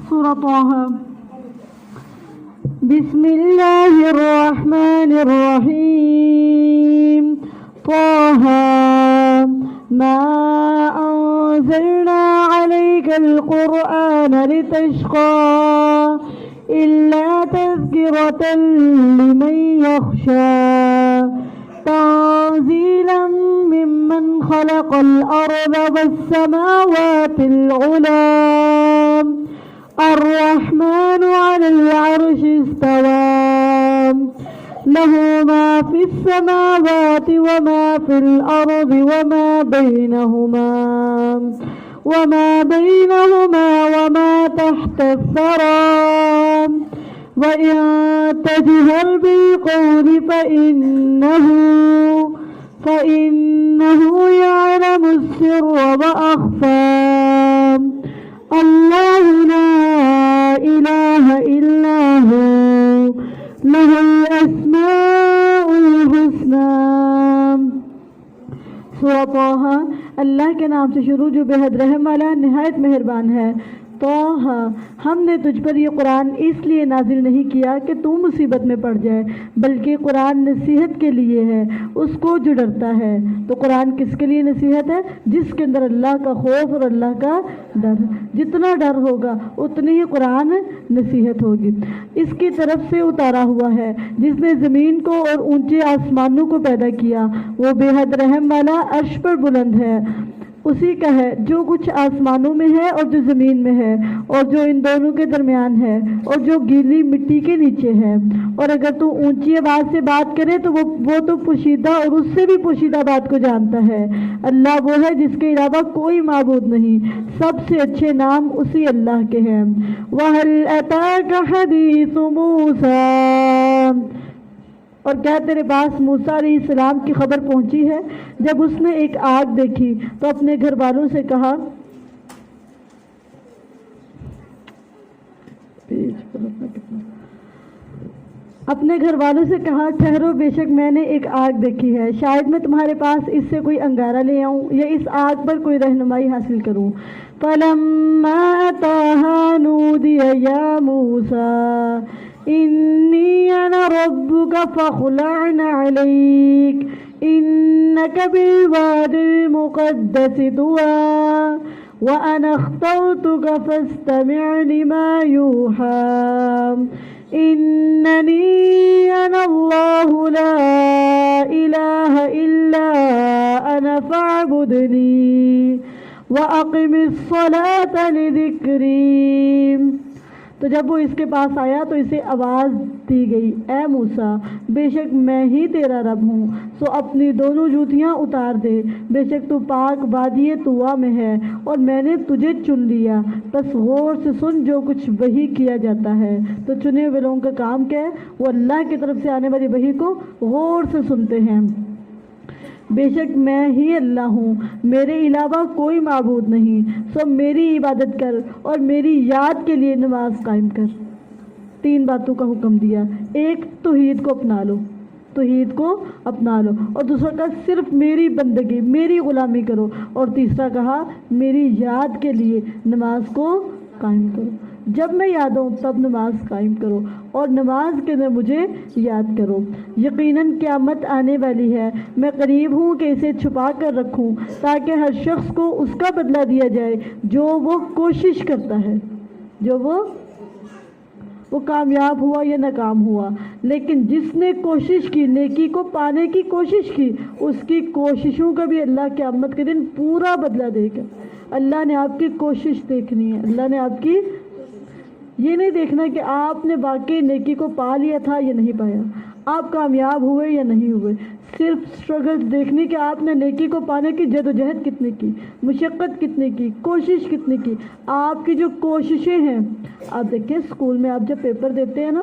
سورة طه. بسم الله الرحمن الرحيم. طه ما أنزلنا عليك القرآن لتشقى إلا تذكرة لمن يخشى تنزيلا ممن خلق الأرض والسماوات العلى الرحمن على العرش استوى له ما في السماوات وما في الأرض وما بينهما وما تحت الثرى وإن تجهر بالقول فإنه يعلم السر وأخفى الله لا إله إلا هو له الأسماء الحسنى. سورہ طه اللہ کے نام سے شروع جو بے حد رحم والا نہایت مہربان ہے. طه ہم نے تجھ پر یہ قرآن اس لیے نازل نہیں کیا کہ تو مصیبت میں پڑ جائے، بلکہ قرآن نصیحت کے لیے ہے اس کو جو ڈرتا ہے. تو قرآن کس کے لیے نصیحت ہے؟ جس کے اندر اللہ کا خوف اور اللہ کا ڈر. جتنا ڈر ہوگا اتنی ہی قرآن نصیحت ہوگی. اس کی طرف سے اتارا ہوا ہے جس نے زمین کو اور اونچے آسمانوں کو پیدا کیا. وہ بے حد رحم والا عرش پر بلند ہے. اسی کا ہے جو کچھ آسمانوں میں ہے اور جو زمین میں ہے اور جو ان دونوں کے درمیان ہے اور جو گیلی مٹی کے نیچے ہے. اور اگر تو اونچی آواز سے بات کرے تو وہ تو پوشیدہ اور اس سے بھی پوشیدہ بات کو جانتا ہے. اللہ وہ ہے جس کے علاوہ کوئی معبود نہیں. سب سے اچھے نام اسی اللہ کے ہیں. وَهَلْ أَتَاكَ حَدِيثُ مُوسَىٰ. اور کیا تیرے پاس موسیٰ علیہ السلام کی خبر پہنچی ہے جب اس نے ایک آگ دیکھی تو اپنے گھر والوں سے کہا ٹھہرو، بے شک میں نے ایک آگ دیکھی ہے، شاید میں تمہارے پاس اس سے کوئی انگارہ لے آؤں یا اس آگ پر کوئی رہنمائی حاصل کروں. فَلَمَّا أَتَاهَا نُودِيَ يَا مُوسَىٰ إِنِّي أَنَا رَبُّكَ فَاخْلَعْ عَلَيْكَ إِنَّكَ بِالْوَادِ الْمُقَدَّسِ طُوًى وَأَنَا اخْتَرْتُكَ فَاسْتَمِعْ لِمَا يُوحَىٰ إِنَّنِي أَنَا اللَّهُ لَا إِلَٰهَ إِلَّا أَنَا فَاعْبُدْنِي وَأَقِمِ الصَّلَاةَ لِذِكْرِي. تو جب وہ اس کے پاس آیا تو اسے آواز دی گئی، اے موسیٰ بے شک میں ہی تیرا رب ہوں، سو اپنی دونوں جوتیاں اتار دے، بے شک تو پاک وادی طویٰ میں ہے اور میں نے تجھے چن لیا. بس غور سے سن جو کچھ وحی کیا جاتا ہے. تو چنے ہوئے لوگوں کا کام کیا ہے؟ وہ اللہ کی طرف سے آنے والی وحی کو غور سے سنتے ہیں. بے شک میں ہی اللہ ہوں، میرے علاوہ کوئی معبود نہیں، سو میری عبادت کر اور میری یاد کے لیے نماز قائم کر. 3 باتوں کا حکم دیا. ایک، توحید کو اپنا لو اور دوسرا کہا صرف میری بندگی میری غلامی کرو اور تیسرا کہا میری یاد کے لیے نماز کو قائم کرو. جب میں یاد ہوں تب نماز قائم کرو اور نماز کے اندر مجھے یاد کرو. یقیناً قیامت آنے والی ہے، میں قریب ہوں کہ اسے چھپا کر رکھوں تاکہ ہر شخص کو اس کا بدلہ دیا جائے جو وہ کوشش کرتا ہے، جو وہ کامیاب ہوا یا ناکام ہوا. لیکن جس نے کوشش کی، نیکی کو پانے کی کوشش کی، اس کی کوششوں کا بھی اللہ قیامت کے دن پورا بدلہ دے گا. اللہ نے آپ کی کوشش دیکھنی ہے. اللہ نے آپ کی یہ نہیں دیکھنا کہ آپ نے واقعی نیکی کو پا لیا تھا یا نہیں پایا، آپ کامیاب ہوئے یا نہیں ہوئے. صرف سٹرگل دیکھنی کہ آپ نے نیکی کو پانے کی جدوجہد کتنی کی، مشقت کتنی کی، کوشش کتنی کی. آپ کی جو کوششیں ہیں، آپ دیکھیں اسکول میں آپ جب پیپر دیتے ہیں نا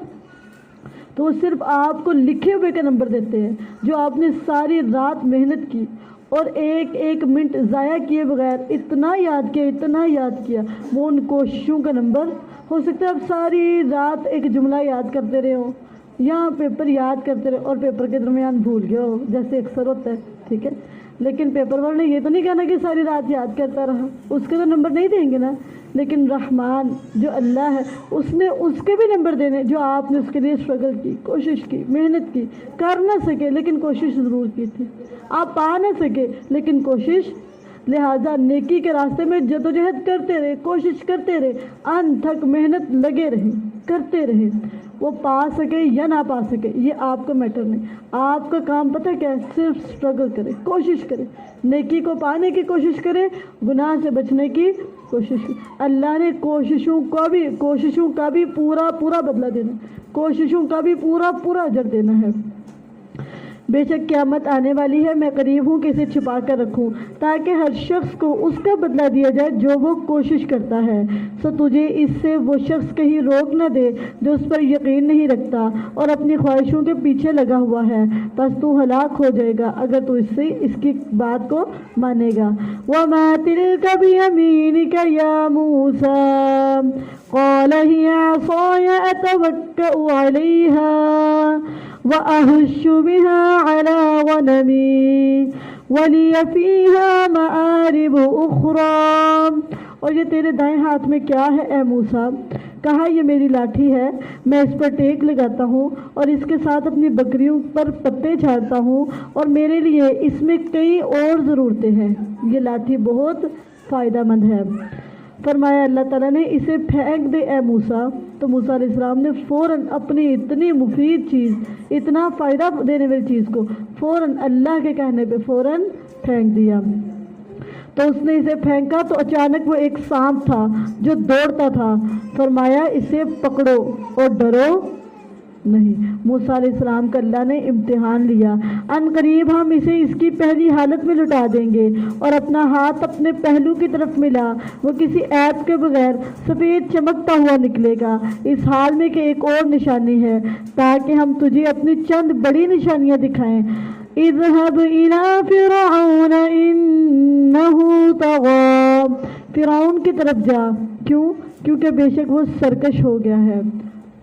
تو وہ صرف آپ کو لکھے ہوئے کا نمبر دیتے ہیں. جو آپ نے ساری رات محنت کی اور ایک منٹ ضائع کیے بغیر اتنا یاد کیا وہ ان کوششوں کا نمبر. ہو سکتا ہے آپ ساری رات ایک جملہ یاد کرتے رہے ہو یا پیپر یاد کرتے رہے اور پیپر کے درمیان بھول گئے ہو، جیسے اکثر ہوتا ہے. ٹھیک ہے، لیکن پیپر والے نے یہ تو نہیں کہنا کہ ساری رات یاد کرتا رہا، اس کے تو نمبر نہیں دیں گے نا. لیکن رحمان جو اللہ ہے اس نے اس کے بھی نمبر دینے، جو آپ نے اس کے لیے اسٹرگل کی، کوشش کی، محنت کی. کر نہ سکے لیکن کوشش ضرور کی تھی. آپ پا نہ سکے لیکن کوشش. لہٰذا نیکی کے راستے میں جدوجہد کرتے رہے، کوشش کرتے رہے، ان تک محنت لگے رہے، کرتے رہے. وہ پا سکے یا نہ پا سکے یہ آپ کا میٹر نہیں. آپ کا کام پتہ کیا ہے؟ صرف اسٹرگل کرے، کوشش کرے، نیکی کو پانے کی کوشش کرے، گناہ سے بچنے کی کوشش کرے. اللہ نے کوششوں کا بھی پورا بدلہ دینا، کوششوں کا بھی پورا اجر دینا ہے. بے شک قیامت آنے والی ہے، میں قریب ہوں کہ اسے چھپا کر رکھوں تاکہ ہر شخص کو اس کا بدلہ دیا جائے جو وہ کوشش کرتا ہے. سو تجھے اس سے وہ شخص کہیں روک نہ دے جو اس پر یقین نہیں رکھتا اور اپنی خواہشوں کے پیچھے لگا ہوا ہے، بس تو ہلاک ہو جائے گا اگر تو اس کی بات کو مانے گا. وَمَا تِلْكَ بِيَمِينِكَ يَا مُوسَىٰ قَالَ هِيَ عَصَايَ أَتَوَكَّأُ عَلَيْهَا وَأَهُشُّ بِهَا عَلَىٰ غَنَمِي وَلِيَ فِيهَا مَآرِبُ أُخْرَىٰ. اور یہ تیرے دائیں ہاتھ میں کیا ہے اے موسیٰ؟ کہا یہ میری لاٹھی ہے، میں اس پر ٹیک لگاتا ہوں اور اس کے ساتھ اپنی بکریوں پر پتے جھاڑتا ہوں اور میرے لیے اس میں کئی اور ضرورتیں ہیں. یہ لاٹھی بہت فائدہ مند ہے. فرمایا اللہ تعالیٰ نے اسے پھینک دے اے موسیٰ. تو موسیٰ علیہ السلام نے فوراً اپنی اتنی مفید چیز، اتنا فائدہ دینے والی چیز کو فوراً اللہ کے کہنے پہ فوراً پھینک دیا. تو اس نے اسے پھینکا تو اچانک وہ ایک سانپ تھا جو دوڑتا تھا. فرمایا اسے پکڑو اور ڈرو نہیں. موسیٰ علیہ السلام کا اللہ نے امتحان لیا. ان قریب ہم اسے اس کی پہلی حالت میں لٹا دیں گے اور اپنا ہاتھ اپنے پہلو کی طرف ملا، وہ کسی عیب کے بغیر سفید چمکتا ہوا نکلے گا، اس حال میں کہ ایک اور نشانی ہے تاکہ ہم تجھے اپنی چند بڑی نشانیاں دکھائیں. اذهب الى فرعون انه طغى. فرعون کی طرف جا. کیونکہ بے شک وہ سرکش ہو گیا ہے.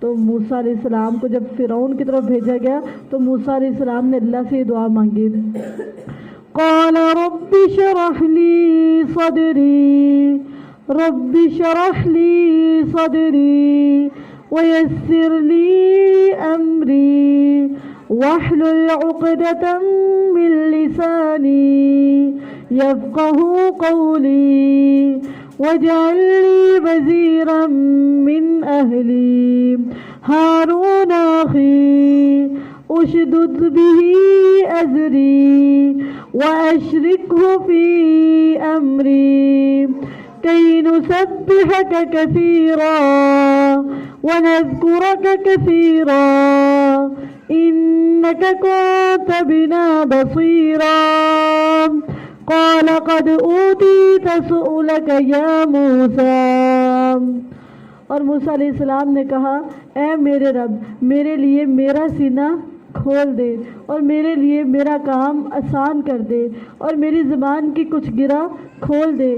تو موسیٰ علیہ السلام کو جب فرعون کی طرف بھیجا گیا تو موسیٰ علیہ السلام نے اللہ سے دعا مانگی. قال رب اشرح لي صدري رب اشرح لي صدري ويسر لي امري واحلل عقدة من لساني يفقهوا قولي واجعل لي وزيرا من أهلي هارون أخي أشدد به أزري وأشركه في أمري كي نسبحك كثيرا ونذكرك كثيرا إنك كنت بنا بصيرا. قال قد أوتيت سؤلك يا موسى. اور موسیٰ علیہ السلام نے کہا اے میرے رب میرے لیے میرا سینہ کھول دے اور میرے لیے میرا کام آسان کر دے اور میری زبان کی کچھ گرہ کھول دے،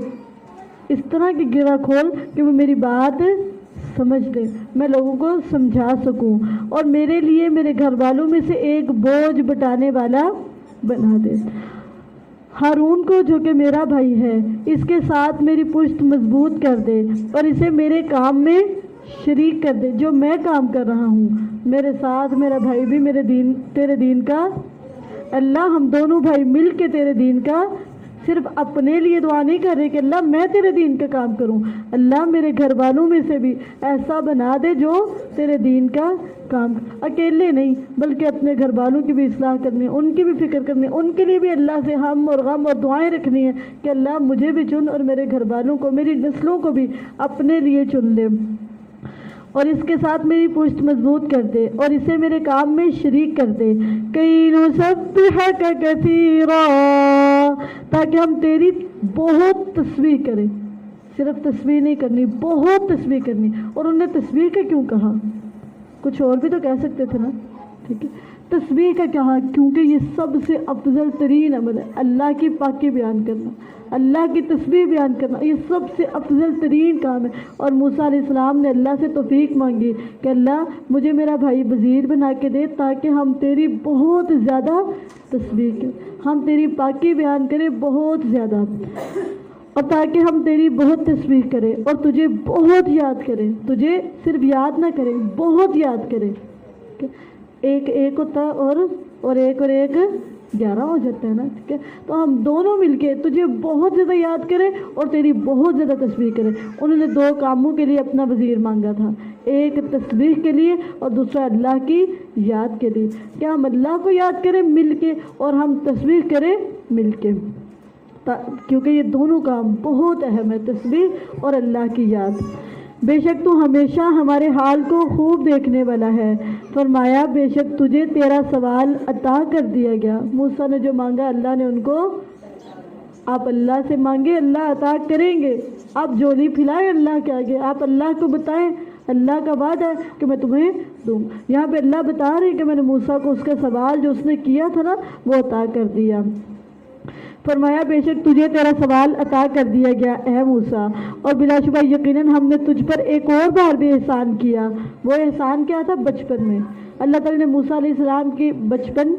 اس طرح کی گرہ کھول کہ وہ میری بات سمجھ لے، میں لوگوں کو سمجھا سکوں، اور میرے لیے میرے گھر والوں میں سے ایک بوجھ بٹانے والا بنا دے. ہارون کو جو کہ میرا بھائی ہے اس کے ساتھ میری پشت مضبوط کر دے اور اسے میرے کام میں شریک کر دے. جو میں کام کر رہا ہوں میرے ساتھ میرا بھائی بھی تیرے دین کا، اللہ ہم دونوں بھائی مل کے تیرے دین کا، صرف اپنے لیے دعا نہیں کر رہے کہ اللہ میں تیرے دین کا کام کروں، اللہ میرے گھر والوں میں سے بھی ایسا بنا دے جو تیرے دین کا کام، اکیلے نہیں بلکہ اپنے گھر والوں کی بھی اصلاح کرنی، ان کی بھی فکر کرنی، ان کے لیے بھی اللہ سے ہم اور غم اور دعائیں رکھنی ہے کہ اللہ مجھے بھی چن اور میرے گھر والوں کو، میری نسلوں کو بھی اپنے لیے چن لے، اور اس کے ساتھ میری پشت مضبوط کر دے اور اسے میرے کام میں شریک کر دے. کئی نسبحک کثیرا، تاکہ ہم تیری بہت تسبیح کریں. صرف تسبیح نہیں کرنی، بہت تسبیح کرنی. اور انہوں نے تسبیح کا کیوں کہا؟ کچھ اور بھی تو کہہ سکتے تھے نا، ٹھیک ہے. تسبیح کا کہا کیونکہ یہ سب سے افضل ترین عمل ہے. اللہ کی پاکی بیان کرنا، اللہ کی تسبیح بیان کرنا، یہ سب سے افضل ترین کام ہے. اور موسیٰ علیہ السلام نے اللہ سے توفیق مانگی کہ اللہ مجھے میرا بھائی وزیر بنا کے دے تاکہ ہم تیری بہت زیادہ تسبیح کریں، ہم تیری پاکی بیان کریں بہت زیادہ، اور تاکہ ہم تیری بہت تسبیح کریں اور تجھے بہت یاد کریں. تجھے صرف یاد نہ کریں، بہت یاد کریں. ایک ایک ہوتا ہے اور ایک 11 ہو جاتا ہے نا. ٹھیک ہے، تو ہم دونوں مل کے تجھے بہت زیادہ یاد کریں اور تیری بہت زیادہ تسبیح کریں. انہوں نے 2 کاموں کے لیے اپنا وزیر مانگا تھا، ایک تسبیح کے لیے اور دوسرا اللہ کی یاد کے لیے. کہ ہم اللہ کو یاد کریں مل کے اور ہم تسبیح کریں مل کے، کیونکہ یہ دونوں کام بہت اہم ہے، تسبیح اور اللہ کی یاد. بے شک تو ہمیشہ ہمارے حال کو خوب دیکھنے والا ہے. فرمایا بے شک تجھے تیرا سوال عطا کر دیا گیا. موسیٰ نے جو مانگا اللہ نے ان کو، آپ اللہ سے مانگے اللہ عطا کریں گے. آپ جولی پھلائیں اللہ کے آگے، آپ اللہ کو بتائیں اللہ کا وعدہ ہے کہ میں تمہیں دوں. یہاں پہ اللہ بتا رہے ہیں کہ میں نے موسیٰ کو اس کا سوال جو اس نے کیا تھا نا وہ عطا کر دیا. فرمایا بے شک تجھے تیرا سوال عطا کر دیا گیا اے موسیٰ، اور بلا شبہ یقیناً ہم نے تجھ پر ایک اور بار بھی احسان کیا. وہ احسان کیا تھا؟ بچپن میں اللہ تعالیٰ نے موسیٰ علیہ السلام کی بچپن،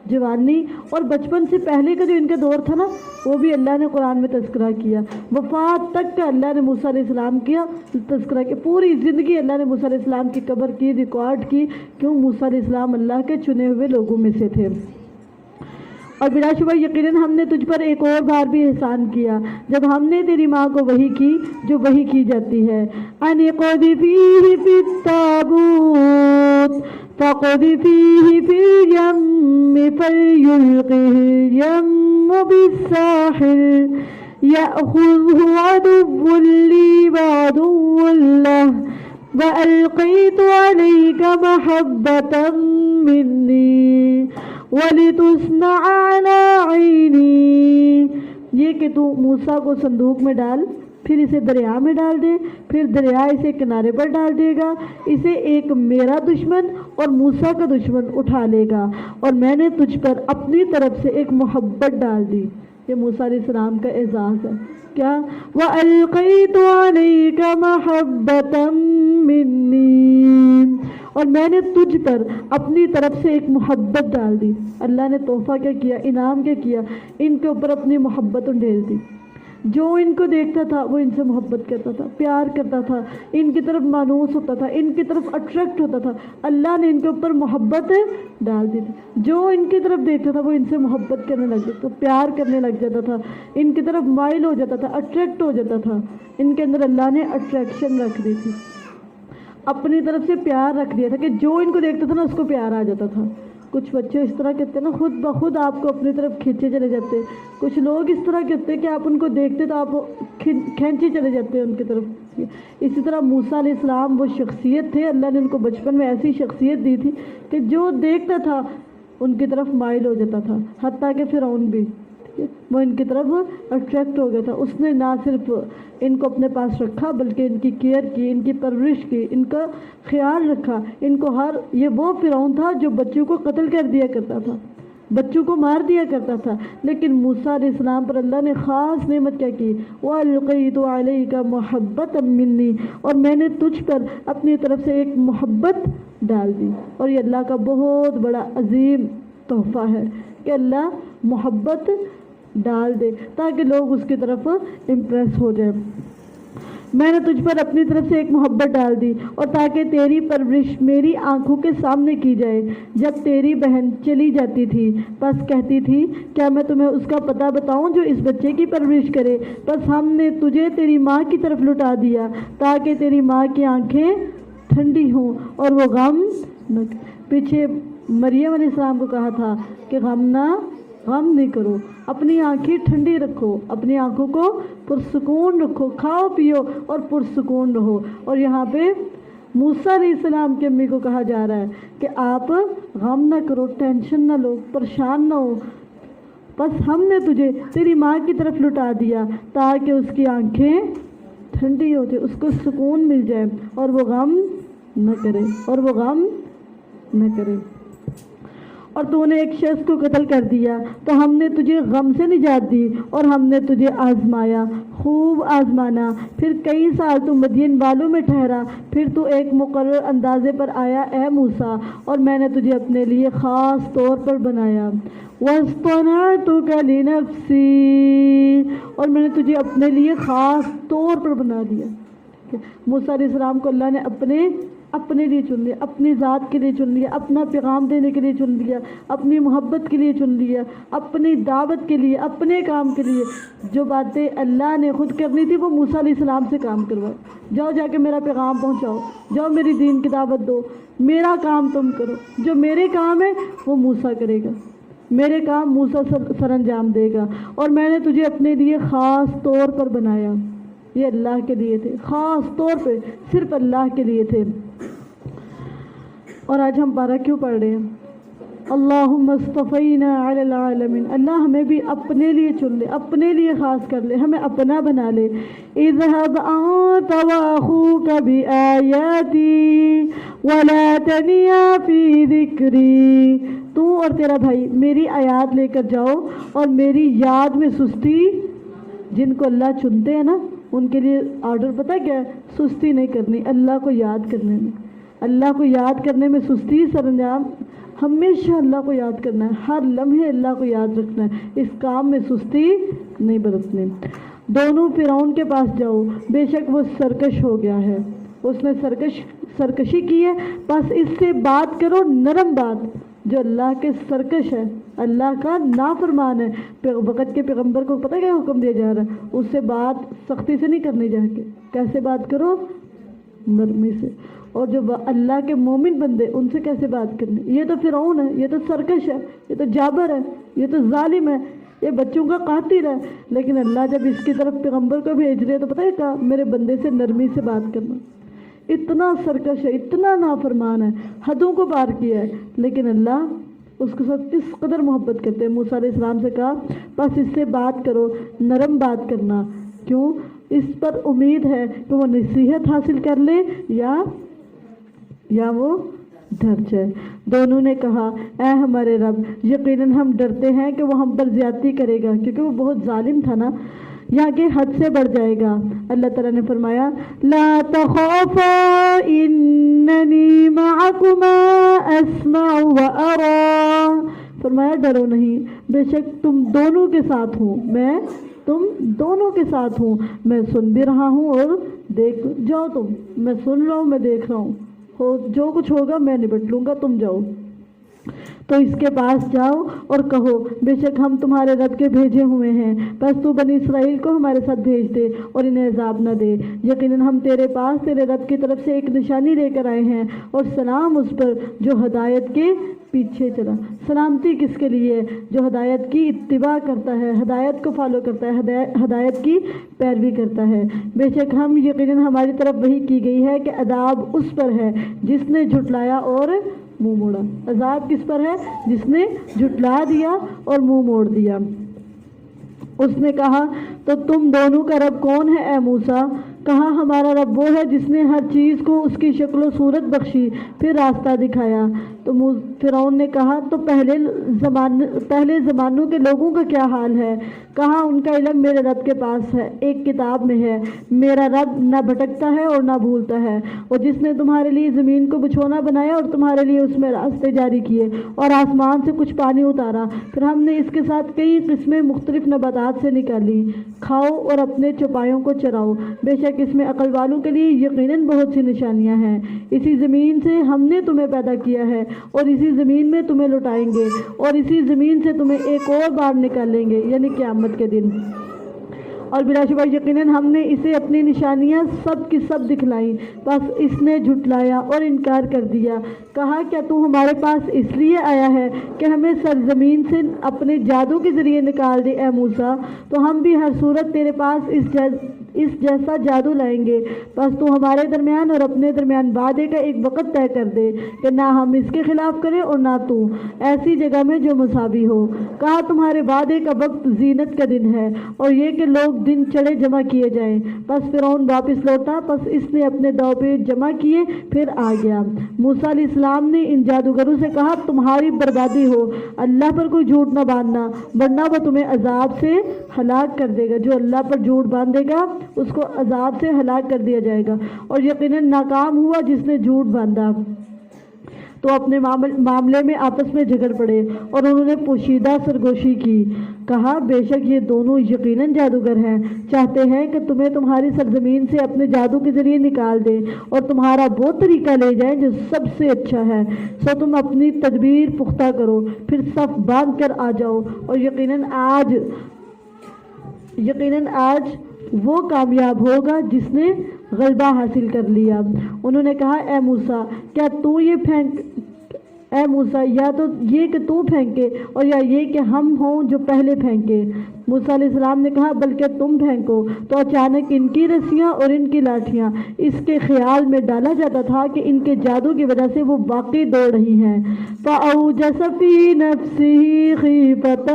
جوانی اور بچپن سے پہلے کا جو ان کا دور تھا نا وہ بھی اللہ نے قرآن میں تذکرہ کیا. وفات تک کا اللہ نے موسیٰ علیہ السلام کیا تذکرہ کیا. پوری زندگی اللہ نے موسیٰ علیہ السلام کی قبر کی، ریکارڈ کی. کیوں؟ موسیٰ علیہ السلام اللہ کے چنے ہوئے لوگوں میں سے تھے. اور بلا شبہ یقیناً ہم نے تجھ پر ایک اور بار بھی احسان کیا جب ہم نے تیری ماں کو وحی کی جو وحی کی جاتی ہے. ان قذفیہ فی التابوت فقذفیہ فی الیم فلیلقہ الیم بالساحل یأخذہ عدو لی وعدو لہ وألقیت علیک محبتا منی وَلِتُصْنَعَ عَلَىٰ عَيْنِي. یہ کہ تو موسیٰ کو صندوق میں ڈال، پھر اسے دریا میں ڈال دے، پھر دریا اسے کنارے پر ڈال دے گا. اسے ایک میرا دشمن اور موسیٰ کا دشمن اٹھا لے گا، اور میں نے تجھ پر اپنی طرف سے ایک محبت ڈال دی. یہ موسیٰ علیہ السلام کا اعزاز ہے. کیا؟ وَأَلْقَيْتُ عَلَيْكَ مَحَبَّةً مِّنِّي، اور میں نے تجھ پر اپنی طرف سے ایک محبت ڈال دی. اللہ نے تحفہ کیا کیا، انعام کیا کیا، ان کے اوپر اپنی محبت ڈھیل دی. جو ان کو دیکھتا تھا وہ ان سے محبت کرتا تھا، پیار کرتا تھا، ان کی طرف مانوس ہوتا تھا، ان کی طرف اٹریکٹ ہوتا تھا. اللہ نے ان کے اوپر محبت ڈال دی تھی. جو ان کی طرف دیکھتا تھا وہ ان سے محبت کرنے لگ جاتا تھا، پیار کرنے لگ جاتا تھا، ان کی طرف مائل ہو جاتا تھا، اٹریکٹ ہو جاتا تھا. ان کے اندر اللہ نے اٹریکشن رکھ دی تھی، اپنی طرف سے پیار رکھ دیا تھا کہ جو ان کو دیکھتا تھا نا اس کو پیار آ جاتا تھا. کچھ بچے اس طرح کہتے ہیں نا خود بخود آپ کو اپنی طرف کھینچے چلے جاتے. کچھ لوگ اس طرح کہتے ہیں کہ آپ ان کو دیکھتے تو آپ کھینچے چلے جاتے ہیں ان کی طرف. اسی طرح موسیٰ علیہ السلام وہ شخصیت تھے، اللہ نے ان کو بچپن میں ایسی شخصیت دی تھی کہ جو دیکھتا تھا ان کی طرف مائل ہو جاتا تھا. حتیٰ کہ فرعون بھی وہ ان کی طرف اٹریکٹ ہو گیا تھا. اس نے نہ صرف ان کو اپنے پاس رکھا بلکہ ان کی کیئر کی، ان کی پرورش کی، ان کا خیال رکھا. ان کو یہ وہ فرعون تھا جو بچوں کو قتل کر دیا کرتا تھا، بچوں کو مار دیا کرتا تھا. لیکن موسیٰ علیہ السلام پر اللہ نے خاص نعمت کیا کی، وَأَلْقَيْتُ عَلَيْكَ مَحَبَّةً مِّنِّي، اور میں نے تجھ پر اپنی طرف سے ایک محبت ڈال دی. اور یہ اللہ کا بہت بڑا عظیم تحفہ ہے کہ اللہ محبت ڈال دے تاکہ لوگ اس کی طرف امپریس ہو جائیں. میں نے تجھ پر اپنی طرف سے ایک محبت ڈال دی اور تاکہ تیری پرورش میری آنکھوں کے سامنے کی جائے. جب تیری بہن چلی جاتی تھی بس کہتی تھی کیا میں تمہیں اس کا پتہ بتاؤں جو اس بچے کی پرورش کرے. بس ہم نے تجھے تیری ماں کی طرف لٹا دیا تاکہ تیری ماں کی آنکھیں ٹھنڈی ہوں اور وہ غم نہ. پیچھے مریم علیہ السلام کو کہا تھا کہ غم نہیں کرو، اپنی آنکھیں ٹھنڈی رکھو، اپنی آنکھوں کو پرسکون رکھو، کھاؤ پیو اور پرسکون رہو. اور یہاں پہ موسیٰ علیہ السلام کی امی کو کہا جا رہا ہے کہ آپ غم نہ کرو، ٹینشن نہ لو، پریشان نہ ہو. بس ہم نے تجھے تیری ماں کی طرف لٹا دیا تاکہ اس کی آنکھیں ٹھنڈی ہو جائے، اس کو سکون مل جائے اور وہ غم نہ کرے. اور تو نے ایک شخص کو قتل کر دیا تو ہم نے تجھے غم سے نجات دی اور ہم نے تجھے آزمایا، خوب آزمانا، پھر کئی سال تو مدین والوں میں ٹھہرا، پھر تو ایک مقرر اندازے پر آیا اے موسیٰ، اور میں نے تجھے اپنے لیے خاص طور پر بنایا۔ وَاصْطَنَعْتُكَ لِنَفْسِي، اور میں نے تجھے اپنے لیے خاص طور پر بنا دیا۔ موسیٰ علیہ السلام کو اللہ نے اپنے لیے چن لیا، اپنی ذات کے لیے چن لیا، اپنا پیغام دینے کے لیے چن لیا، اپنی محبت کے لیے چن لیا، اپنی دعوت کے لیے، اپنے کام کے لیے۔ جو باتیں اللہ نے خود کرنی تھی وہ موسیٰ علیہ السلام سے کام کروائے، جاؤ جا کے میرا پیغام پہنچاؤ، جاؤ میری دین کی دعوت دو، میرا کام تم کرو، جو میرے کام ہے وہ موسیٰ کرے گا، میرے کام موسیٰ سر انجام دے گا، اور میں نے تجھے اپنے لیے خاص طور پر بنایا۔ یہ اللہ کے لیے تھے، خاص طور پہ صرف اللہ کے لیے تھے۔ اور آج ہم پارہ کیوں پڑھ رہے ہیں؟ اللہم اصطفینا علی العالمین، اللہ ہمیں بھی اپنے لیے چن لے، اپنے لیے خاص کر لے، ہمیں اپنا بنا لے۔ اذهب انت واخوک بآیاتی ولا تنیا فی ذکری، تو اور تیرا بھائی میری آیات لے کر جاؤ اور میری یاد میں سستی، جن کو اللہ چنتے ہیں نا ان کے لیے آرڈر پتہ کیا ہے؟ سستی نہیں کرنی، اللہ کو یاد کرنے میں، اللہ کو یاد کرنے میں سستی سر انجام، ہمیشہ اللہ کو یاد کرنا ہے، ہر لمحے اللہ کو یاد رکھنا ہے، اس کام میں سستی نہیں برتنی۔ دونوں فرعون کے پاس جاؤ، بے شک وہ سرکش ہو گیا ہے، اس نے سرکشی کی ہے، بس اس سے بات کرو نرم بات۔ جو اللہ کے سرکش ہے، اللہ کا نافرمان ہے، وقت کے پیغمبر کو پتہ کیا حکم دیا جا رہا ہے؟ اس سے بات سختی سے نہیں کرنی، جا کے کیسے بات کرو؟ نرمی سے۔ اور جو اللہ کے مومن بندے ان سے کیسے بات کرنی؟ یہ تو فرعون ہے، یہ تو سرکش ہے، یہ تو جابر ہے، یہ تو ظالم ہے، یہ بچوں کا قاتل ہے، لیکن اللہ جب اس کی طرف پیغمبر کو بھیج رہے تو پتہ ہے کہا میرے بندے سے نرمی سے بات کرنا۔ اتنا سرکش ہے، اتنا نافرمان ہے، حدوں کو پار کیا ہے، لیکن اللہ اس کے ساتھ کس قدر محبت کرتے ہیں۔ موسیٰ علیہ السلام سے کہا بس اس سے بات کرو، نرم بات کرنا، کیوں؟ اس پر امید ہے کہ وہ نصیحت حاصل کر لے یا وہ ڈر جائے۔ دونوں نے کہا اے ہمارے رب، یقیناً ہم ڈرتے ہیں کہ وہ ہم پر زیادتی کرے گا، کیونکہ وہ بہت ظالم تھا نا، یہاں کے حد سے بڑھ جائے گا۔ اللہ تعالیٰ نے فرمایا لا تخافا اننی معکما اسمع وارا، فرمایا ڈرو نہیں، بے شک تم دونوں کے ساتھ ہوں، میں تم دونوں کے ساتھ ہوں، میں سن بھی رہا ہوں اور دیکھ جاؤ، تم میں سن رہا ہوں، میں دیکھ رہا ہوں، جو کچھ ہوگا میں نپٹ لوں گا، تم جاؤ۔ تو اس کے پاس جاؤ اور کہو بے شک ہم تمہارے رب کے بھیجے ہوئے ہیں، بس تو بنی اسرائیل کو ہمارے ساتھ بھیج دے اور انہیں عذاب نہ دے، یقیناً ہم تیرے پاس تیرے رب کی طرف سے ایک نشانی لے کر آئے ہیں، اور سلام اس پر جو ہدایت کے پیچھے چلا۔ سلامتی کس کے لیے؟ جو ہدایت کی اتباع کرتا ہے، ہدایت کو فالو کرتا ہے، ہدایت کی پیروی کرتا ہے۔ بے شک ہم یقیناً ہماری طرف وحی کی گئی ہے کہ عذاب اس پر ہے جس نے جھٹلایا اور منہ موڑا۔ عذاب کس پر ہے؟ جس نے جھٹلا دیا اور منہ موڑ دیا۔ اس نے کہا تو تم دونوں کا رب کون ہے اے موسیٰ؟ کہا ہمارا رب وہ ہے جس نے ہر چیز کو اس کی شکل و صورت بخشی پھر راستہ دکھایا۔ تو فرعون نے کہا تو پہلے زمانوں کے لوگوں کا کیا حال ہے؟ کہا ان کا علم میرے رب کے پاس ہے، ایک کتاب میں ہے، میرا رب نہ بھٹکتا ہے اور نہ بھولتا ہے۔ اور جس نے تمہارے لیے زمین کو بچھونا بنایا اور تمہارے لیے اس میں راستے جاری کیے اور آسمان سے کچھ پانی اتارا، پھر ہم نے اس کے ساتھ کئی قسمیں مختلف نباتات سے نکالی، کھاؤ اور اپنے چوپایوں کو چراؤ، بے شک اس میں عقل والوں کے لیے یقیناً بہت سی نشانیاں ہیں۔ اسی زمین سے ہم نے تمہیں پیدا کیا ہے اور اسی زمین میں تمہیں لٹائیں گے اور اسی زمین سے تمہیں ایک اور بار نکالیں گے، یعنی قیامت کے دن۔ اور بلا شبہ یقیناً ہم نے اسے اپنی نشانیاں سب کی سب دکھلائیں، بس اس نے جھٹلایا اور انکار کر دیا۔ کہا کیا تو ہمارے پاس اس لیے آیا ہے کہ ہمیں سرزمین سے اپنے جادو کے ذریعے نکال دے اے موسیٰ؟ تو ہم بھی ہر صورت تیرے پاس اس جیسا جادو لائیں گے، بس تو ہمارے درمیان اور اپنے درمیان وعدے کا ایک وقت طے کر دے کہ نہ ہم اس کے خلاف کریں اور نہ تو، ایسی جگہ میں جو مساوی ہو۔ کہا تمہارے وعدے کا وقت زینت کا دن ہے اور یہ کہ لوگ دن چڑھے جمع کیے جائیں۔ بس فرعون واپس لوٹا، پس اس نے اپنے دوپے جمع کیے پھر آ گیا۔ موسیٰ علیہ السلام نے ان جادوگروں سے کہا تمہاری بربادی ہو، اللہ پر کوئی جھوٹ نہ باندھنا ورنہ وہ تمہیں عذاب سے ہلاک کر دے گا۔ جو اللہ پر جھوٹ باندھے گا اس کو عذاب سے ہلاک کر دیا جائے گا، اور یقیناً ناکام ہوا جس نے جھوٹ باندھا۔ تو اپنے معاملے میں آپس میں جھگڑ پڑے اور انہوں نے پوشیدہ سرگوشی کی۔ کہا بے شک یہ دونوں یقیناً جادوگر ہیں، چاہتے ہیں کہ تمہیں تمہاری سرزمین سے اپنے جادو کے ذریعے نکال دیں اور تمہارا وہ طریقہ لے جائیں جو سب سے اچھا ہے۔ سو تم اپنی تدبیر پختہ کرو، پھر صف باندھ کر آ جاؤ، اور یقیناً آج وہ کامیاب ہوگا جس نے غلبہ حاصل کر لیا۔ انہوں نے کہا اے موسیٰ یا تو یہ کہ تو پھینکے اور یا یہ کہ ہم ہوں جو پہلے پھینکے۔ موسیٰ علیہ السلام نے کہا بلکہ تم پھینکو۔ تو اچانک ان کی رسیاں اور ان کی لاٹھیاں اس کے خیال میں ڈالا جاتا تھا کہ ان کے جادو کی وجہ سے وہ واقعی دوڑ رہی ہیں۔ فَأَوْجَسَ فِي نَفْسِهِ خِيفَةً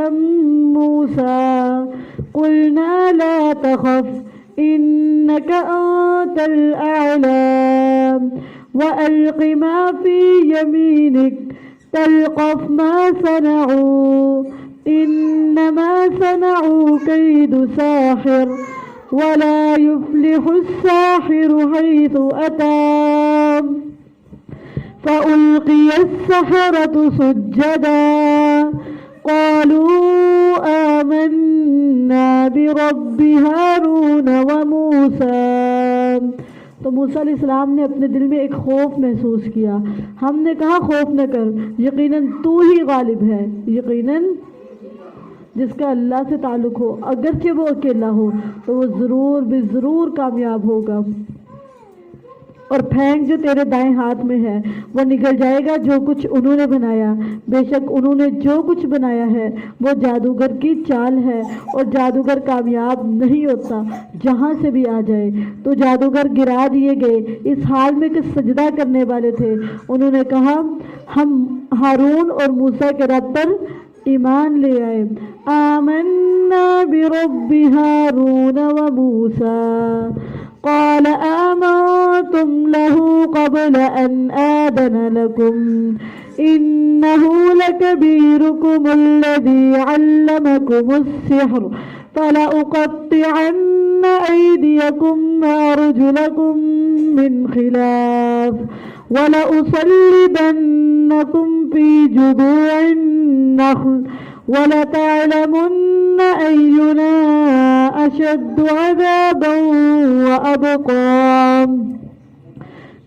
مُوسَىٰ قُلْنَا لَا تَخَفْ إِنَّكَ أَنتَ الْأَعْلَىٰ وَأَلْقِ مَا فِي يَمِينِكَ تَلْقَفْ مَا صَنَعُوا إِنَّمَا صَنَعُوا كَيْدُ سَاحِرٍ وَلَا يُفْلِحُ السَّاحِرُ حَيْثُ أَتَىٰ فَأُلْقِيَ السَّحَرَةُ سُجَّدًا قَالُوا آمَنَّا بِرَبِّ هَارُونَ وَمُوسَىٰ۔ تو موسیٰ علیہ السلام نے اپنے دل میں ایک خوف محسوس کیا۔ ہم نے کہا خوف نہ کر، یقیناً تو ہی غالب ہے، یقیناً جس کا اللہ سے تعلق ہو اگرچہ وہ اکیلا ہو تو وہ ضرور بے ضرور کامیاب ہوگا۔ اور پھینک جو تیرے دائیں ہاتھ میں ہے وہ نکل جائے گا جو کچھ انہوں نے بنایا، بے شک انہوں نے جو کچھ بنایا ہے وہ جادوگر کی چال ہے، اور جادوگر کامیاب نہیں ہوتا جہاں سے بھی آ جائے۔ تو جادوگر گرا دیے گئے اس حال میں کہ سجدہ کرنے والے تھے۔ انہوں نے کہا ہم ہارون اور موسیٰ کے رب پر ایمان لے آئے۔ آمنا برب ہارون و موسیٰ قال آمنتم له قبل أن آذن لكم إنه لكبيركم الذي علمكم السحر فلأقطعن أيديكم وأرجلكم من خلاف ولأصلبنكم في جذوع النخل وَلَتَعْلَمُنَّ أَيُّنَا أَشَدُّ عَذَابًا وَأَبْقَىٰ۔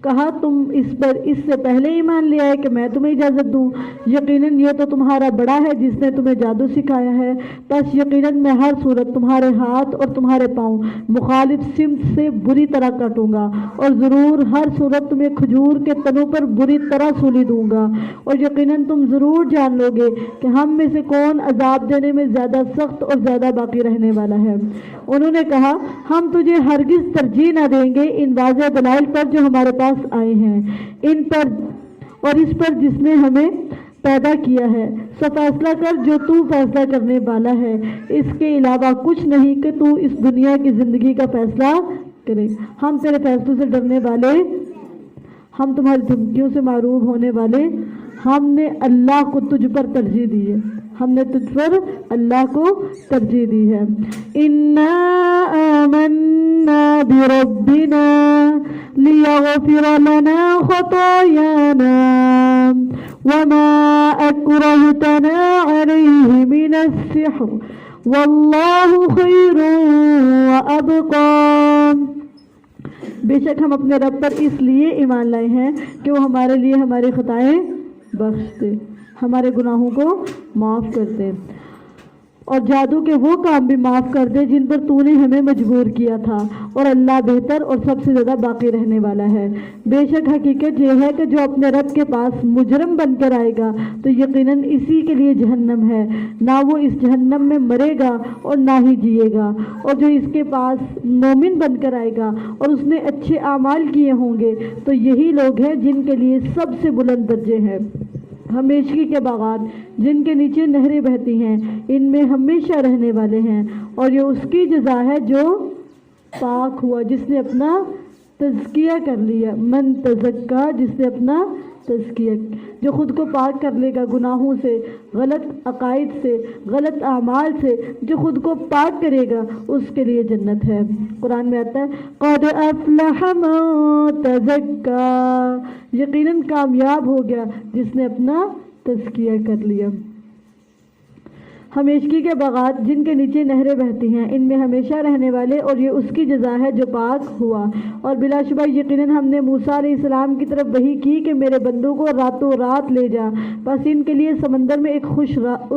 کہا تم اس پر اس سے پہلے ایمان لے آئے کہ میں تمہیں اجازت دوں؟ یقیناً یہ تو تمہارا بڑا ہے جس نے تمہیں جادو سکھایا ہے، بس یقیناً میں ہر صورت تمہارے ہاتھ اور تمہارے پاؤں مخالف سمت سے بری طرح کاٹوں گا، اور ضرور ہر صورت تمہیں کھجور کے تنوں پر بری طرح سولی دوں گا، اور یقیناً تم ضرور جان لو گے کہ ہم میں سے کون عذاب دینے میں زیادہ سخت اور زیادہ باقی رہنے والا ہے۔ انہوں نے کہا ہم تجھے ہرگز ترجیح نہ دیں گے ان واضح دلائل پر جو ہمارے پاس آئے ہیں، ان پر اور اس پر جس نے ہمیں پیدا کیا ہے۔ سو فیصلہ کر جو تو فیصلہ کرنے والا ہے، اس کے علاوہ کچھ نہیں کہ تو اس دنیا کی زندگی کا فیصلہ کرے۔ ہم تیرے فیصلوں سے ڈرنے والے، ہم تمہاری دھمکیوں سے معروف ہونے والے، ہم نے اللہ کو تجھ پر ترجیح دی ہے، ہم نے تجھ پر اللہ کو ترجیح دی ہے۔ اِنَّا آمَنَّا بِرَبِّنَا لِيَغْفِرَ لَنَا خَطَايَانَا وَمَا أَكْرَهْتَنَا عَلَيْهِ مِنَ السِّحْرِ وَاللَّهُ خَيْرٌ وَأَبْقَىٰ۔ بے شک ہم اپنے رب پر اس لیے ایمان لائے ہیں کہ وہ ہمارے لیے ہماری خطائیں بخش دے، ہمارے گناہوں کو معاف کر دے۔ اور جادو کے وہ کام بھی معاف کر دے جن پر تو نے ہمیں مجبور کیا تھا، اور اللہ بہتر اور سب سے زیادہ باقی رہنے والا ہے۔ بے شک حقیقت یہ ہے کہ جو اپنے رب کے پاس مجرم بن کر آئے گا تو یقیناً اسی کے لیے جہنم ہے، نہ وہ اس جہنم میں مرے گا اور نہ ہی جیے گا، اور جو اس کے پاس مومن بن کر آئے گا اور اس نے اچھے اعمال کیے ہوں گے تو یہی لوگ ہیں جن کے لیے سب سے بلند درجے ہیں۔ ہمیشگی کے باغات جن کے نیچے نہریں بہتی ہیں، ان میں ہمیشہ رہنے والے ہیں، اور یہ اس کی جزا ہے جو پاک ہوا، جس نے اپنا تزکیہ کر لیا۔ من تزکا، جس نے اپنا تزکیہ، جو خود کو پاک کر لے گا گناہوں سے، غلط عقائد سے، غلط اعمال سے، جو خود کو پاک کرے گا اس کے لیے جنت ہے۔ قرآن میں آتا ہے قد افلح من تزکا، یقیناً کامیاب ہو گیا جس نے اپنا تزکیہ کر لیا۔ ہمیشگی کے باغات جن کے نیچے نہریں بہتی ہیں، ان میں ہمیشہ رہنے والے، اور یہ اس کی جزا ہے جو پاک ہوا۔ اور بلا شبہ یقیناً ہم نے موسیٰ علیہ السلام کی طرف وحی کی کہ میرے بندوں کو راتوں رات لے جا، بس ان کے لیے سمندر میں ایک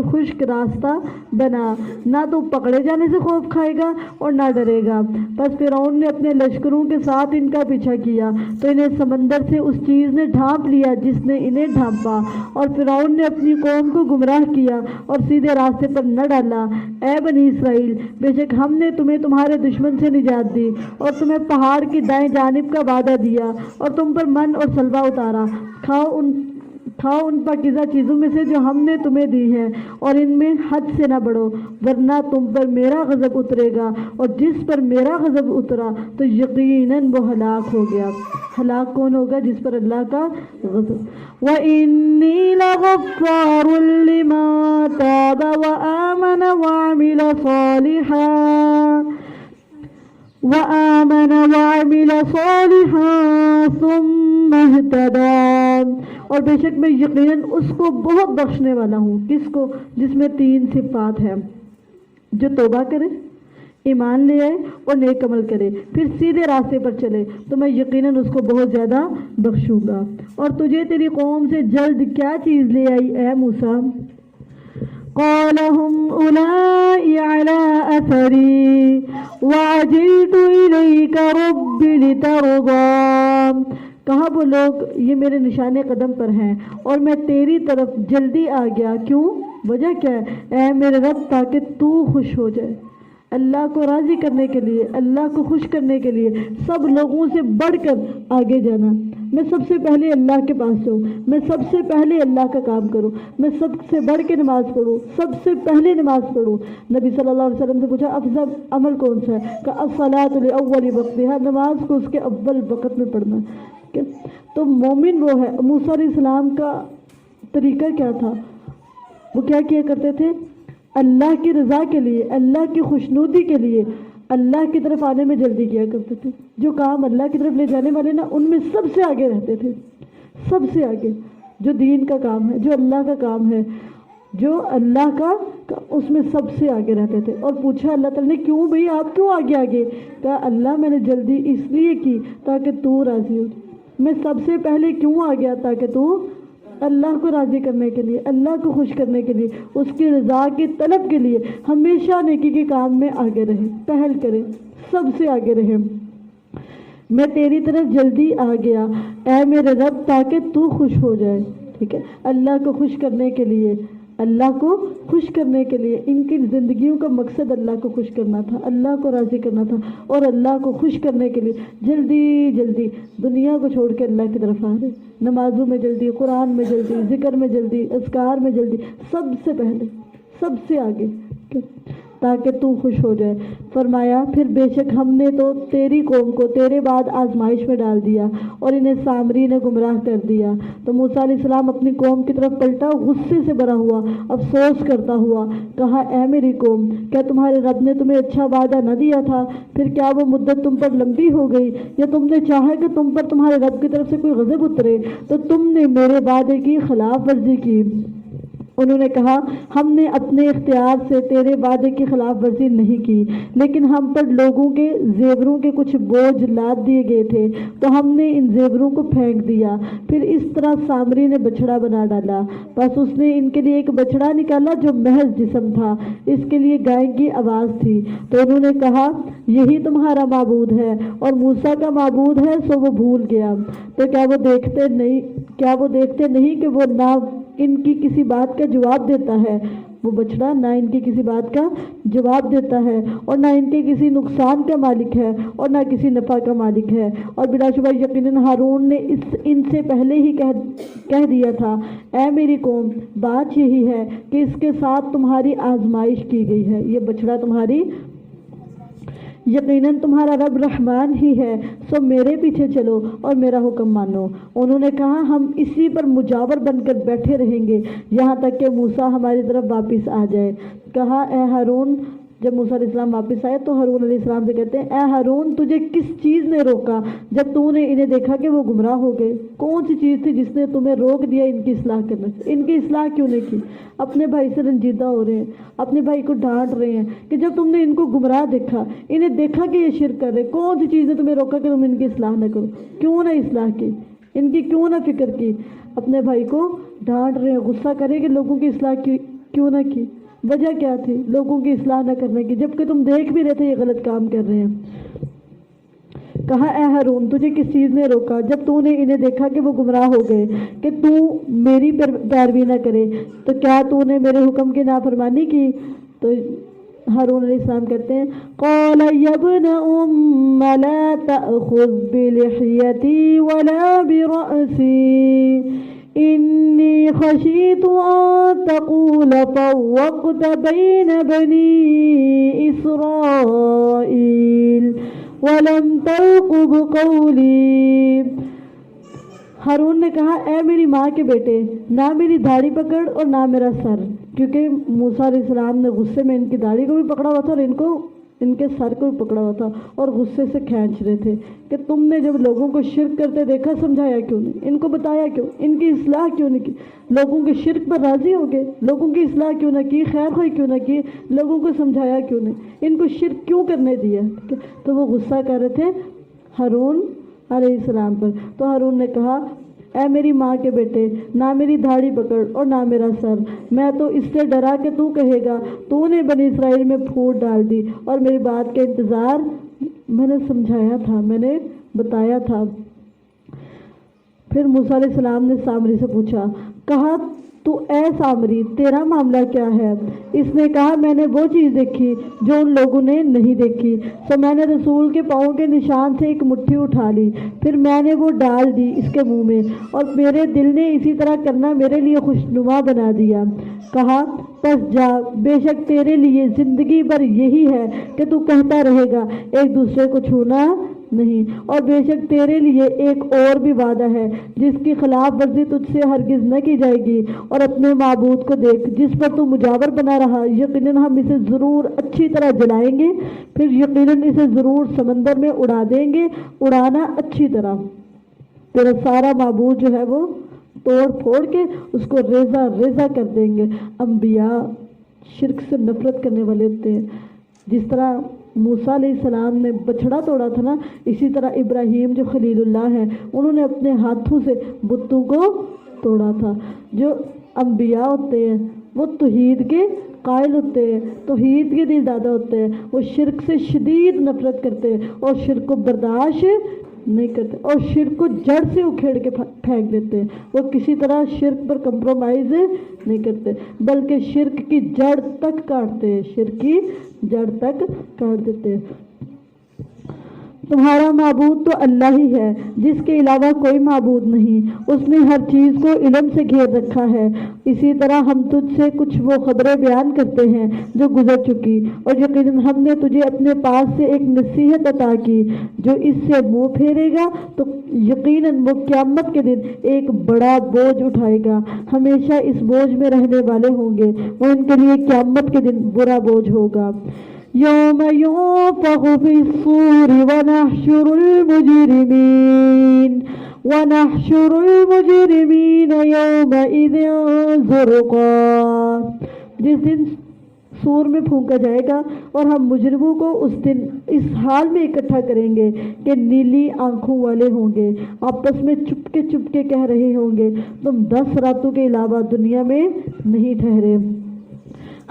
خشک راستہ بنا، نہ تو پکڑے جانے سے خوف کھائے گا اور نہ ڈرے گا۔ بس فرعون نے اپنے لشکروں کے ساتھ ان کا پیچھا کیا تو انہیں سمندر سے اس چیز نے ڈھانپ لیا جس نے انہیں ڈھانپا، اور فرعون نے اپنی قوم کو گمراہ کیا اور سیدھے راستے پر نہ ڈالا۔ اے بنی اسرائیل، بے شک ہم نے تمہیں تمہارے دشمن سے نجات دی اور تمہیں پہاڑ کی دائیں جانب کا وعدہ دیا اور تم پر من اور سلوہ اتارا۔ کھاؤ ان پاکیزہ چیزوں میں سے جو ہم نے تمہیں دی ہیں، اور ان میں حد سے نہ بڑھو، ورنہ تم پر میرا غضب اترے گا، اور جس پر میرا غضب اترا تو یقیناً وہ ہلاک ہو گیا۔ ہلاک کون ہوگا؟ جس پر اللہ کا غضب۔ وَإِنِّي لَغَفَّارٌ لِمَن تَابَ وَآمَنَ وَعَمِلَ صَالِحًا ثُمَّ اهْتَدَىٰ، اور بے شک میں یقیناً اس کو بہت بخشنے والا ہوں۔ کس کو؟ جس میں 3 صفات ہیں، جو توبہ کرے، ایمان لے آئے اور نیک عمل کرے، پھر سیدھے راستے پر چلے، تو میں یقیناً اس کو بہت زیادہ بخشوں گا۔ اور تجھے تیری قوم سے جلد کیا چیز لے آئی اے موسیٰ؟ قال هم أولئك على أثري وعجلت إليك رب لترضى، کہا وہ لوگ یہ میرے نشان قدم پر ہیں اور میں تیری طرف جلدی آ گیا۔ کیوں؟ وجہ کیا ہے؟ اے میرے رب، تاکہ تو خوش ہو جائے۔ اللہ کو راضی کرنے کے لیے، اللہ کو خوش کرنے کے لیے سب لوگوں سے بڑھ کر آگے جانا۔ میں سب سے پہلے اللہ کے پاس جاؤں، میں سب سے پہلے اللہ کا کام کروں، میں سب سے بڑھ کے نماز پڑھوں، سب سے پہلے نماز پڑھوں۔ نبی صلی اللہ علیہ وسلم سے پوچھا افضل عمل کون سا ہے؟ کہ الصلاۃ لأول وقتها، نماز کو اس کے اول وقت میں پڑھنا۔ تو مومن وہ ہے۔ موسیٰ علیہ السلام کا طریقہ کیا تھا؟ وہ کیا کیا کرتے تھے؟ اللہ کی رضا کے لیے، اللہ کی خوشنودی کے لیے اللہ کی طرف آنے میں جلدی کیا کرتے تھے۔ جو کام اللہ کی طرف لے جانے والے نا، ان میں سب سے آگے رہتے تھے، سب سے آگے۔ جو دین کا کام ہے، جو اللہ کا کام ہے، جو اللہ کا اس میں سب سے آگے رہتے تھے۔ اور پوچھا اللہ تعالیٰ نے کیوں بھئی آپ کیوں آگے آگے؟ کہا اللہ میں نے جلدی اس لیے کی تاکہ تو راضی ہو۔ میں سب سے پہلے کیوں آ گیا؟ تاکہ تو اللہ کو راضی کرنے کے لیے، اللہ کو خوش کرنے کے لیے، اس کی رضا کی طلب کے لیے ہمیشہ نیکی کے کام میں آگے رہے، پہل کرے، سب سے آگے رہے۔ میں تیری طرف جلدی آ گیا اے میرے رب تاکہ تو خوش ہو جائے۔ ٹھیک ہے، اللہ کو خوش کرنے کے لیے، اللہ کو خوش کرنے کے لیے ان کی زندگیوں کا مقصد اللہ کو خوش کرنا تھا، اللہ کو راضی کرنا تھا، اور اللہ کو خوش کرنے کے لیے جلدی جلدی دنیا کو چھوڑ کے اللہ کی طرف آ رہے، نمازوں میں جلدی، قرآن میں جلدی، ذکر میں جلدی، اذکار میں جلدی، سب سے پہلے، سب سے آگے، تاکہ تو خوش ہو جائے۔ فرمایا پھر بے شک ہم نے تو تیری قوم کو تیرے بعد آزمائش میں ڈال دیا اور انہیں سامری نے گمراہ کر دیا۔ تو موسیٰ علیہ السلام اپنی قوم کی طرف پلٹا، غصے سے بھرا ہوا، افسوس کرتا ہوا، کہا اے میری قوم، کیا تمہارے رب نے تمہیں اچھا وعدہ نہ دیا تھا؟ پھر کیا وہ مدت تم پر لمبی ہو گئی، یا تم نے چاہا کہ تم پر تمہارے رب کی طرف سے کوئی غضب اترے تو تم نے میرے وعدے کی خلاف ورزی کی؟ انہوں نے کہا ہم نے اپنے اختیار سے تیرے وعدے کی خلاف ورزی نہیں کی، لیکن ہم پر لوگوں کے زیوروں کے کچھ بوجھ لاد دیے گئے تھے تو ہم نے ان زیوروں کو پھینک دیا۔ پھر اس طرح سامری نے بچڑا بنا ڈالا، بس اس نے ان کے لیے ایک بچڑا نکالا جو محض جسم تھا، اس کے لیے گائے کی آواز تھی۔ تو انہوں نے کہا یہی تمہارا معبود ہے، اور موسیٰ کا معبود ہے سو وہ بھول گیا۔ تو کیا وہ دیکھتے نہیں کہ وہ نہ ان کی کسی بات کا جواب دیتا ہے، وہ بچڑا نہ ان کی کسی بات کا جواب دیتا ہے، اور نہ ان کے کسی نقصان کا مالک ہے اور نہ کسی نفع کا مالک ہے۔ اور بلا شبہ یقیناً ہارون نے ان سے پہلے ہی کہہ دیا تھا، اے میری قوم، بات یہی ہے کہ اس کے ساتھ تمہاری آزمائش کی گئی ہے، یہ بچڑا یقیناً تمہارا رب رحمان ہی ہے، سو میرے پیچھے چلو اور میرا حکم مانو۔ انہوں نے کہا ہم اسی پر مجاور بن کر بیٹھے رہیں گے یہاں تک کہ موسیٰ ہماری طرف واپس آ جائے۔ کہا اے ہارون، جب موسیٰ علیہ السلام واپس آئے تو ہارون علیہ السلام سے کہتے ہیں، اے ہارون، تجھے کس چیز نے روکا جب تو نے انہیں دیکھا کہ وہ گمراہ ہو گئے؟ کون سی چیز تھی جس نے تمہیں روک دیا ان کی اصلاح کرنے سے؟ ان کی اصلاح کیوں نہیں کی؟ اپنے بھائی سے رنجیدہ ہو رہے ہیں، اپنے بھائی کو ڈانٹ رہے ہیں کہ جب تم نے ان کو گمراہ دیکھا، انہیں دیکھا کہ یہ شرک کر رہے، کون سی چیز نے تمہیں روکا کہ تم ان کی اصلاح نہ کرو؟ کیوں نہ اصلاح کی؟ ان کی کیوں نہ فکر کی؟ اپنے بھائی کو ڈانٹ رہے ہیں، غصہ کرے کہ لوگوں کی اصلاح کیوں نہ کی؟ وجہ کیا تھی لوگوں کی اصلاح نہ کرنے کی، جبکہ تم دیکھ بھی رہے تھے یہ غلط کام کر رہے ہیں۔ کہا اے ہارون، تجھے کس چیز نے روکا جب تو نے انہیں دیکھا کہ وہ گمراہ ہو گئے کہ تو میری پیروی نہ کرے؟ تو کیا تو نے میرے حکم کی نافرمانی کی؟ تو ہارون علیہ السلام کہتے ہیں، قال یا ابن ام لا تأخذ بلحیتی ولا برأسی انی خشیت ان تقول طوقت بین بنی اسرائیل ولم ترقب قولی۔ ہارون نے کہا اے میری ماں کے بیٹے، نہ میری داڑھی پکڑ اور نہ میرا سر، کیونکہ موسیٰ علیہ السلام نے غصے میں ان کی داڑھی کو بھی پکڑا ہوا تھا اور ان کے سر کو بھی پکڑا ہوا تھا اور غصے سے کھینچ رہے تھے کہ تم نے جب لوگوں کو شرک کرتے دیکھا سمجھایا کیوں نہیں؟ ان کو بتایا کیوں؟ ان کی اصلاح کیوں نہیں کی؟ لوگوں کے شرک پر راضی ہو گئے، لوگوں کی اصلاح کیوں نہ کی، خیر خواہی کیوں نہ کی، لوگوں کو سمجھایا کیوں نہیں، ان کو شرک کیوں کرنے دیا؟ تو وہ غصہ کر رہے تھے ہارون علیہ السلام پر۔ تو ہارون نے کہا اے میری ماں کے بیٹے، نہ میری داڑھی پکڑ اور نہ میرا سر، میں تو اس سے ڈرا کہ تو کہے گا تو نے بنی اسرائیل میں پھوٹ ڈال دی، اور میری بات کے انتظار میں نے سمجھایا تھا، میں نے بتایا تھا۔ پھر موسیٰ علیہ السلام نے سامری سے پوچھا، کہا تو اے سامری تیرا معاملہ کیا ہے؟ اس نے کہا میں نے وہ چیز دیکھی جو ان لوگوں نے نہیں دیکھی، سو میں نے رسول کے پاؤں کے نشان سے ایک مٹھی اٹھا لی، پھر میں نے وہ ڈال دی اس کے منہ میں، اور میرے دل نے اسی طرح کرنا میرے لیے خوشنما بنا دیا۔ کہا پس جا، بے شک تیرے لیے زندگی بھر یہی ہے کہ تو کہتا رہے گا ایک دوسرے کو چھونا نہیں، اور بے شک تیرے لیے ایک اور بھی وعدہ ہے جس کی خلاف ورزی تجھ سے ہرگز نہ کی جائے گی، اور اپنے معبود کو دیکھ جس پر تو مجاور بنا رہا، یقیناً ہم اسے ضرور اچھی طرح جلائیں گے، پھر یقیناً اسے ضرور سمندر میں اڑا دیں گے، اڑانا اچھی طرح۔ تیرا سارا معبود جو ہے وہ توڑ پھوڑ کے اس کو ریزہ ریزہ کر دیں گے۔ انبیاء شرک سے نفرت کرنے والے ہوتے ہیں، جس طرح موسیٰ علیہ السلام نے بچھڑا توڑا تھا نا، اسی طرح ابراہیم جو خلیل اللہ ہے انہوں نے اپنے ہاتھوں سے بتوں کو توڑا تھا۔ جو انبیاء ہوتے ہیں وہ توحید کے قائل ہوتے ہیں، توحید کے دل دادا ہوتے ہیں، وہ شرک سے شدید نفرت کرتے ہیں اور شرک کو برداشت نہیں کرتے، اور شرک کو جڑ سے اکھیڑ کے پھینک دیتے ہیں۔ وہ کسی طرح شرک پر کمپرومائز نہیں کرتے بلکہ شرک کی جڑ تک کاٹتے ہیں، شرک کی جڑ تک کاٹ دیتے ہیں۔ تمہارا معبود تو اللہ ہی ہے جس کے علاوہ کوئی معبود نہیں، اس نے ہر چیز کو علم سے گھیر رکھا ہے۔ اسی طرح ہم تجھ سے کچھ وہ خبریں بیان کرتے ہیں جو گزر چکی، اور یقیناً ہم نے تجھے اپنے پاس سے ایک نصیحت عطا کی، جو اس سے منہ پھیرے گا تو یقیناً وہ قیامت کے دن ایک بڑا بوجھ اٹھائے گا، ہمیشہ اس بوجھ میں رہنے والے ہوں گے، وہ ان کے لیے قیامت کے دن برا بوجھ ہوگا۔ يوم ينفخ في الصور ونحشر المجرمين يومئذ زرقا. جس دن سور میں پھونکا جائے گا اور ہم مجرموں کو اس دن اس حال میں اکٹھا کریں گے کہ نیلی آنکھوں والے ہوں گے، آپس میں چپکے کہہ رہے ہوں گے تم 10 راتوں کے علاوہ دنیا میں نہیں ٹھہرے.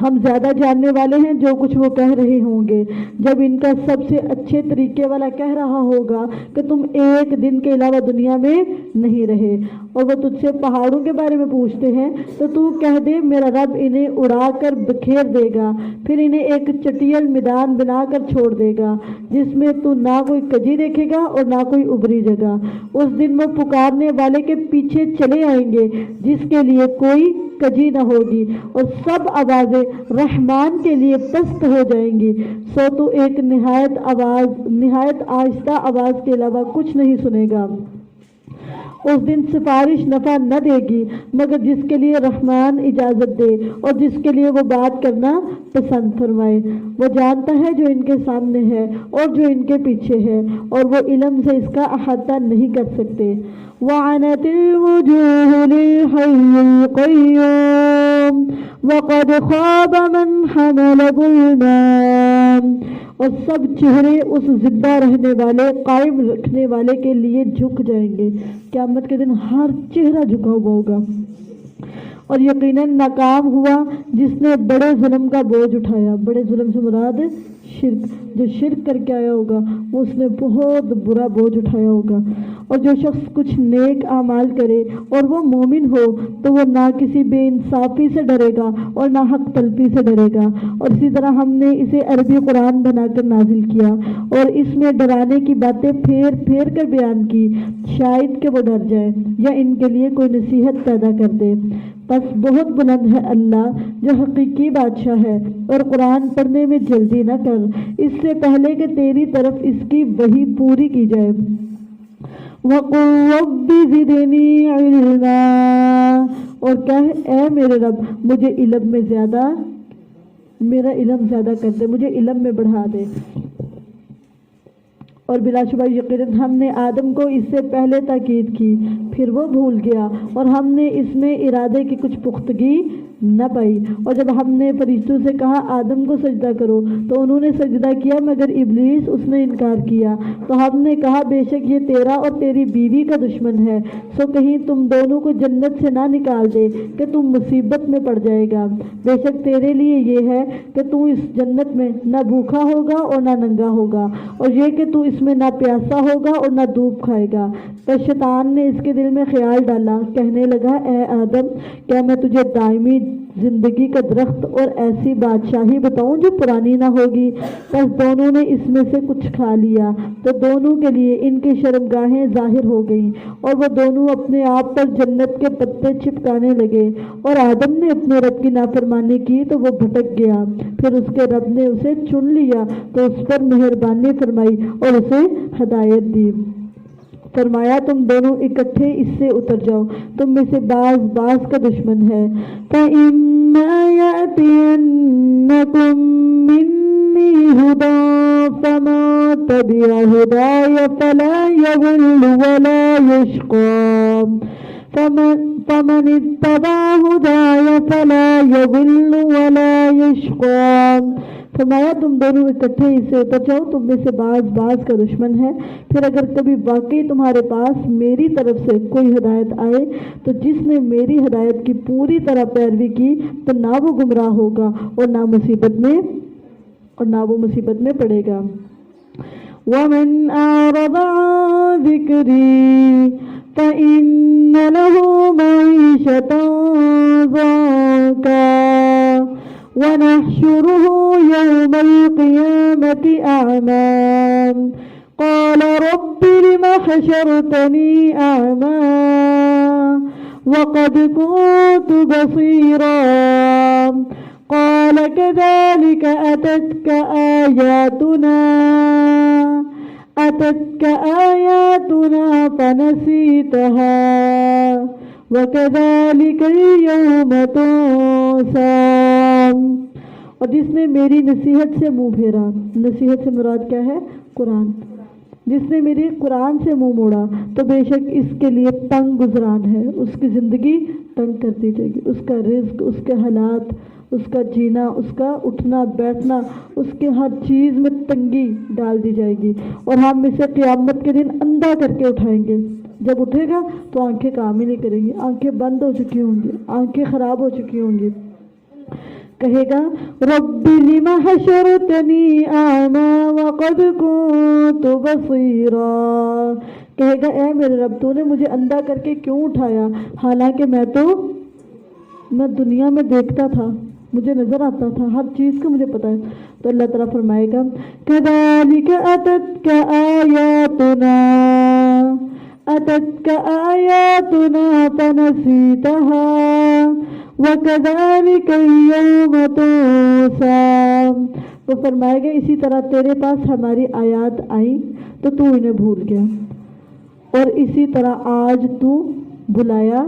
ہم زیادہ جاننے والے ہیں جو کچھ وہ کہہ رہے ہوں گے. جب ان کا سب سے اچھے طریقے والا کہہ رہا ہوگا کہ تم ایک دن کے علاوہ دنیا میں نہیں رہے، اور وہ تجھ سے پہاڑوں کے بارے میں پوچھتے ہیں تو تو کہہ دے میرا رب انہیں اڑا کر بکھیر دے گا، پھر انہیں ایک چٹیل میدان بنا کر چھوڑ دے گا جس میں تو نہ کوئی کجی دیکھے گا اور نہ کوئی ابری جگہ. اس دن وہ پکارنے والے کے پیچھے چلے آئیں گے جس کے لیے کوئی کجی نہ ہوگی، اور سب آوازیں رحمان کے لیے پست ہو جائیں گی. سو تو ایک نہایت آہستہ آواز کے علاوہ کچھ نہیں سنے گا. اس دن سفارش نفع نہ دے گی مگر جس کے لیے رحمان اجازت دے اور جس کے لیے وہ بات کرنا پسند فرمائے. وہ جانتا ہے جو ان کے سامنے ہے اور جو ان کے پیچھے ہے، اور وہ علم سے اس کا احاطہ نہیں کر سکتے. وعنت الوجوه للحي القيوم وقد خاب من حمل ظلما. اور سب چہرے اس زندہ رہنے والے قائم رکھنے والے کے لیے جھک جائیں گے. قیامت کے دن ہر چہرہ جھکا ہوا ہوگا. اور یقیناً ناکام ہوا جس نے بڑے ظلم کا بوجھ اٹھایا. بڑے ظلم سے مراد شرک، جو شرک کر کے آیا ہوگا وہ اس نے بہت برا بوجھ اٹھایا ہوگا. اور جو شخص کچھ نیک اعمال کرے اور وہ مومن ہو تو وہ نہ کسی بے انصافی سے ڈرے گا اور نہ حق تلفی سے ڈرے گا. اور اسی طرح ہم نے اسے عربی قرآن بنا کر نازل کیا اور اس میں ڈرانے کی باتیں پھیر پھیر کر بیان کی، شاید کہ وہ ڈر جائے یا ان کے لیے کوئی نصیحت پیدا کر دے. بس بہت بلند ہے اللہ جو حقیقی بادشاہ ہے. اور قرآن پڑھنے میں جلدی نہ کر اس سے پہلے کہ تیری طرف اس کی وحی پوری کی جائے. وَقُلْ رَبِّ زِدْنِي عِلْمًا. اور کہہ اے میرے رب مجھے میرا علم زیادہ کر دے، مجھے علم میں بڑھا دے. اور بلا شبہ یقیناً ہم نے آدم کو اس سے پہلے تاکید کی، پھر وہ بھول گیا اور ہم نے اس میں ارادے کی کچھ پختگی نہ پائی. اور جب ہم نے فرشتوں سے کہا آدم کو سجدہ کرو تو انہوں نے سجدہ کیا مگر ابلیس اس نے انکار کیا. تو ہم نے کہا بے شک یہ تیرا اور تیری بیوی کا دشمن ہے، سو کہیں تم دونوں کو جنت سے نہ نکال دے کہ تم مصیبت میں پڑ جائے گا. بے شک تیرے لیے یہ ہے کہ تو اس جنت میں نہ بھوکا ہوگا اور نہ ننگا ہوگا، اور یہ کہ تو اس میں نہ پیاسا ہوگا اور نہ دھوپ کھائے گا. تو شیطان نے اس کے دل میں خیال ڈالا، کہنے لگا اے آدم کیا میں تجھے دائمی زندگی کا درخت اور ایسی بادشاہی بتاؤں جو پرانی نہ ہوگی. بس دونوں نے اس میں سے کچھ کھا لیا تو دونوں کے لیے ان کی شرمگاہیں ظاہر ہو گئیں اور وہ دونوں اپنے آپ پر جنت کے پتے چھپکانے لگے. اور آدم نے اپنے رب کی نافرمانی کی تو وہ بھٹک گیا، پھر اس کے رب نے اسے چن لیا تو اس پر مہربانی فرمائی اور اسے ہدایت دی. فرمایا تم دونوں اکٹھے اس سے اتر جاؤ، تم میں سے بعض کا دشمن ہے. فَإِمَّا يَأْتِيَنَّكُم مِّنِّي هُدًى فَمَن تَبِعَ هُدَايَ فَلَا يَضِلُّ وَلَا يَشْقَىٰ. فَمَنِ اتَّبَعَ هُدَايَ فَلَا يَضِلُّ وَلَا يَشْقَىٰ. فرمایا تم دونوں اکٹھے اس سے اتر جاؤ، تم میں سے بعض کا دشمن ہے. پھر اگر کبھی واقعی تمہارے پاس میری طرف سے کوئی ہدایت آئے تو جس نے میری ہدایت کی پوری طرح پیروی کی تو نہ وہ گمراہ ہوگا اور نہ وہ مصیبت میں پڑے گا. وَمَنْ أَعْرَضَ عَنْ ذِكْرِي فَإِنَّ لَهُ مَعِيشَةً ضَنكًا وَنَحْشُرُهُ يَوْمَ الْقِيَامَةِ أَعْمَى. قَالَ رَبِّ لِمَ حَشَرْتَنِي أَعْمَى وَقَدْ كُنتُ بَصِيرًا. قَالَ كَذَلِكَ أَتَتْكَ آيَاتُنَا فَنَسِيتَهَا وَكَذَلِكَ الْيَوْمَ تُنسَى. اور جس نے میری نصیحت سے منہ پھیرا، نصیحت سے مراد کیا ہے؟ قرآن، جس نے میری قرآن سے منہ موڑا تو بے شک اس کے لیے تنگ گزران ہے، اس کی زندگی تنگ کر دی جائے گی، اس کا رزق، اس کے حالات، اس کا جینا، اس کا اٹھنا بیٹھنا، اس کے ہر چیز میں تنگی ڈال دی جائے گی، اور ہم اسے قیامت کے دن اندھا کر کے اٹھائیں گے۔ جب اٹھے گا تو آنکھیں کام ہی نہیں کریں گی، آنکھیں بند ہو چکی ہوں گی، آنکھیں خراب ہو چکی ہوں گی، کہے گا رب لم حشرتنی اعمی وقد کنت بصیرا، کہے گا اے میرے رب تو نے مجھے اندھا کر کے کیوں اٹھایا، حالانکہ میں دنیا میں دیکھتا تھا، مجھے نظر آتا تھا، ہر چیز کا مجھے پتا ہے۔ تو اللہ تعالیٰ فرمائے گا کذالک اتتک آیاتنا فنسیتہا وَكَذَلِكَ الْيَوْمَ تُنسَىٰ، وہ فرمائے گا اسی طرح تیرے پاس ہماری آیات آئیں تو تو انہیں بھول گیا، اور اسی طرح آج تو بلایا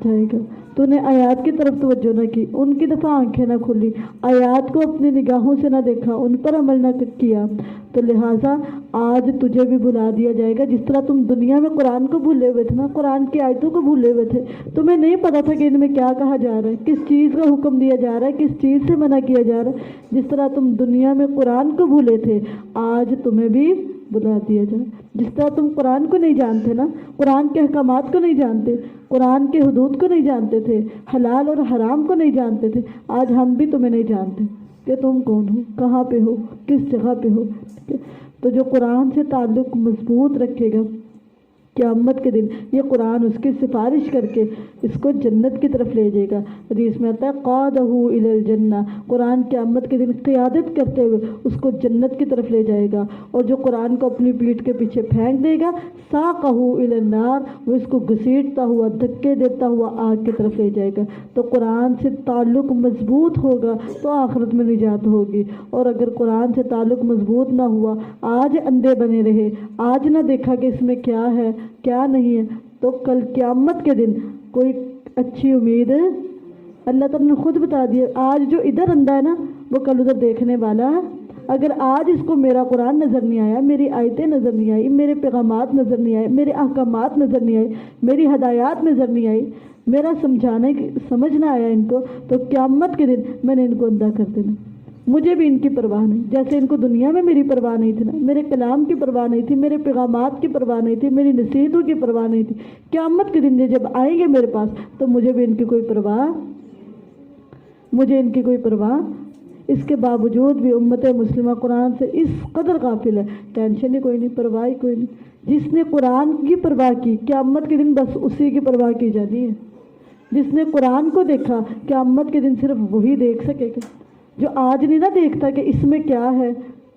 جائے گا۔ تو نے آیات کی طرف توجہ نہ کی، ان کی دفعہ آنکھیں نہ کھلی، آیات کو اپنی نگاہوں سے نہ دیکھا، ان پر عمل نہ کیا، تو لہٰذا آج تجھے بھی بلا دیا جائے گا۔ جس طرح تم دنیا میں قرآن کو بھولے ہوئے تھے نا، قرآن کی آیتوں کو بھولے ہوئے تھے، تمہیں نہیں پتا تھا کہ ان میں کیا کہا جا رہا ہے، کس چیز کا حکم دیا جا رہا ہے، کس چیز سے منع کیا جا رہا ہے۔ جس طرح تم دنیا میں قرآن کو بھولے تھے، آج تمہیں بھی بلا دیا جائے۔ جس طرح تم قرآن کو نہیں جانتے نا، قرآن کے احکامات کو نہیں جانتے، قرآن کے حدود کو نہیں جانتے تھے، حلال اور حرام کو نہیں جانتے تھے، آج ہم بھی تمہیں نہیں جانتے کہ تم کون ہو، کہاں پہ ہو، کس جگہ پہ ہو۔ تو جو قرآن سے تعلق مضبوط رکھے گا، قیامت کے دن یہ قرآن اس کی سفارش کر کے اس کو جنت کی طرف لے جائے گا۔ حدیث میں آتا ہے قادہ الی الجنہ، قرآن قیامت کے دن قیادت کرتے ہوئے اس کو جنت کی طرف لے جائے گا، اور جو قرآن کو اپنی پیٹھ کے پیچھے پھینک دے گا ساقہ الی النار، وہ اس کو گھسیٹتا ہوا، دھکے دیتا ہوا آگ کی طرف لے جائے گا۔ تو قرآن سے تعلق مضبوط ہوگا تو آخرت میں نجات ہوگی، اور اگر قرآن سے تعلق مضبوط نہ ہوا، آج اندھے بنے رہے، آج نہ دیکھا کہ اس میں کیا ہے کیا نہیں ہے، تو کل قیامت کے دن کوئی اچھی امید اللہ تعالیٰ نے خود بتا دیا، آج جو ادھر اندھا ہے نا وہ کل ادھر دیکھنے والا ہے۔ اگر آج اس کو میرا قرآن نظر نہیں آیا، میری آیتیں نظر نہیں آئی، میرے پیغامات نظر نہیں آئے، میرے احکامات نظر نہیں آئے، میری ہدایات نظر نہیں آئی، میرا سمجھانے سمجھ نہ آیا ان کو، تو قیامت کے دن میں نے ان کو اندھا کر دینا۔ مجھے بھی ان کی پرواہ نہیں، جیسے ان کو دنیا میں میری پرواہ نہیں تھی نا، میرے کلام کی پرواہ نہیں تھی، میرے پیغامات کی پرواہ نہیں تھی، میری نصیحتوں کی پرواہ نہیں تھی، قیامت کے دن یہ جب آئیں گے میرے پاس تو مجھے بھی ان کی کوئی پرواہ، مجھے ان کی کوئی پرواہ۔ اس کے باوجود بھی امت مسلمہ قرآن سے اس قدر غافل ہے، ٹینشن ہی کوئی نہیں، پرواہ ہی کوئی نہیں۔ جس نے قرآن کی پرواہ کی قیامت کے دن بس اسی کی پرواہ کی جانی ہے۔ جس نے قرآن کو دیکھا قیامت کے دن صرف وہی دیکھ سکے گا۔ جو آج نہیں نہ دیکھتا کہ اس میں کیا ہے،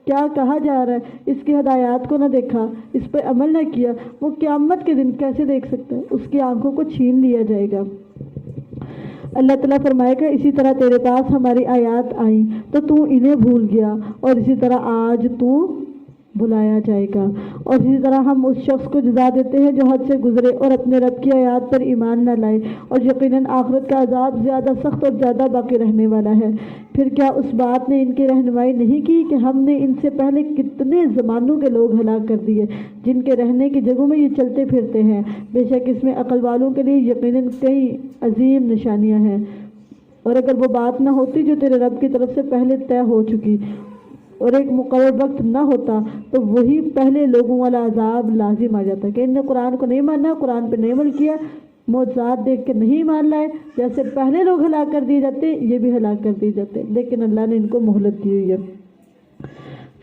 کیا کہا جا رہا ہے، اس کی ہدایات کو نہ دیکھا، اس پہ عمل نہ کیا، وہ قیامت کے دن کیسے دیکھ سکتا ہے؟ اس کی آنکھوں کو چھین لیا جائے گا۔ اللہ تعالیٰ فرمائے گا اسی طرح تیرے پاس ہماری آیات آئیں تو تو انہیں بھول گیا، اور اسی طرح آج تو بلایا جائے گا۔ اور اسی طرح ہم اس شخص کو جزا دیتے ہیں جو حد سے گزرے اور اپنے رب کی آیات پر ایمان نہ لائے، اور یقیناً آخرت کا عذاب زیادہ سخت اور زیادہ باقی رہنے والا ہے۔ پھر کیا اس بات نے ان کی رہنمائی نہیں کی کہ ہم نے ان سے پہلے کتنے زمانوں کے لوگ ہلاک کر دیے جن کے رہنے کی جگہوں میں یہ چلتے پھرتے ہیں، بے شک اس میں عقل والوں کے لیے یقیناً کئی عظیم نشانیاں ہیں۔ اور اگر وہ بات نہ ہوتی جو تیرے رب کی طرف سے پہلے طے ہو چکی، اور ایک مقرر وقت نہ ہوتا، تو وہی پہلے لوگوں والا عذاب لازم آ جاتا کہ ان نے قرآن کو نہیں مانا، قرآن پہ نہیں عمل کیا، معجزات دیکھ کے نہیں مان لائے، جیسے پہلے لوگ ہلاک کر دیے جاتے یہ بھی ہلاک کر دیے جاتے، لیکن اللہ نے ان کو مہلت دی ہوئی ہے۔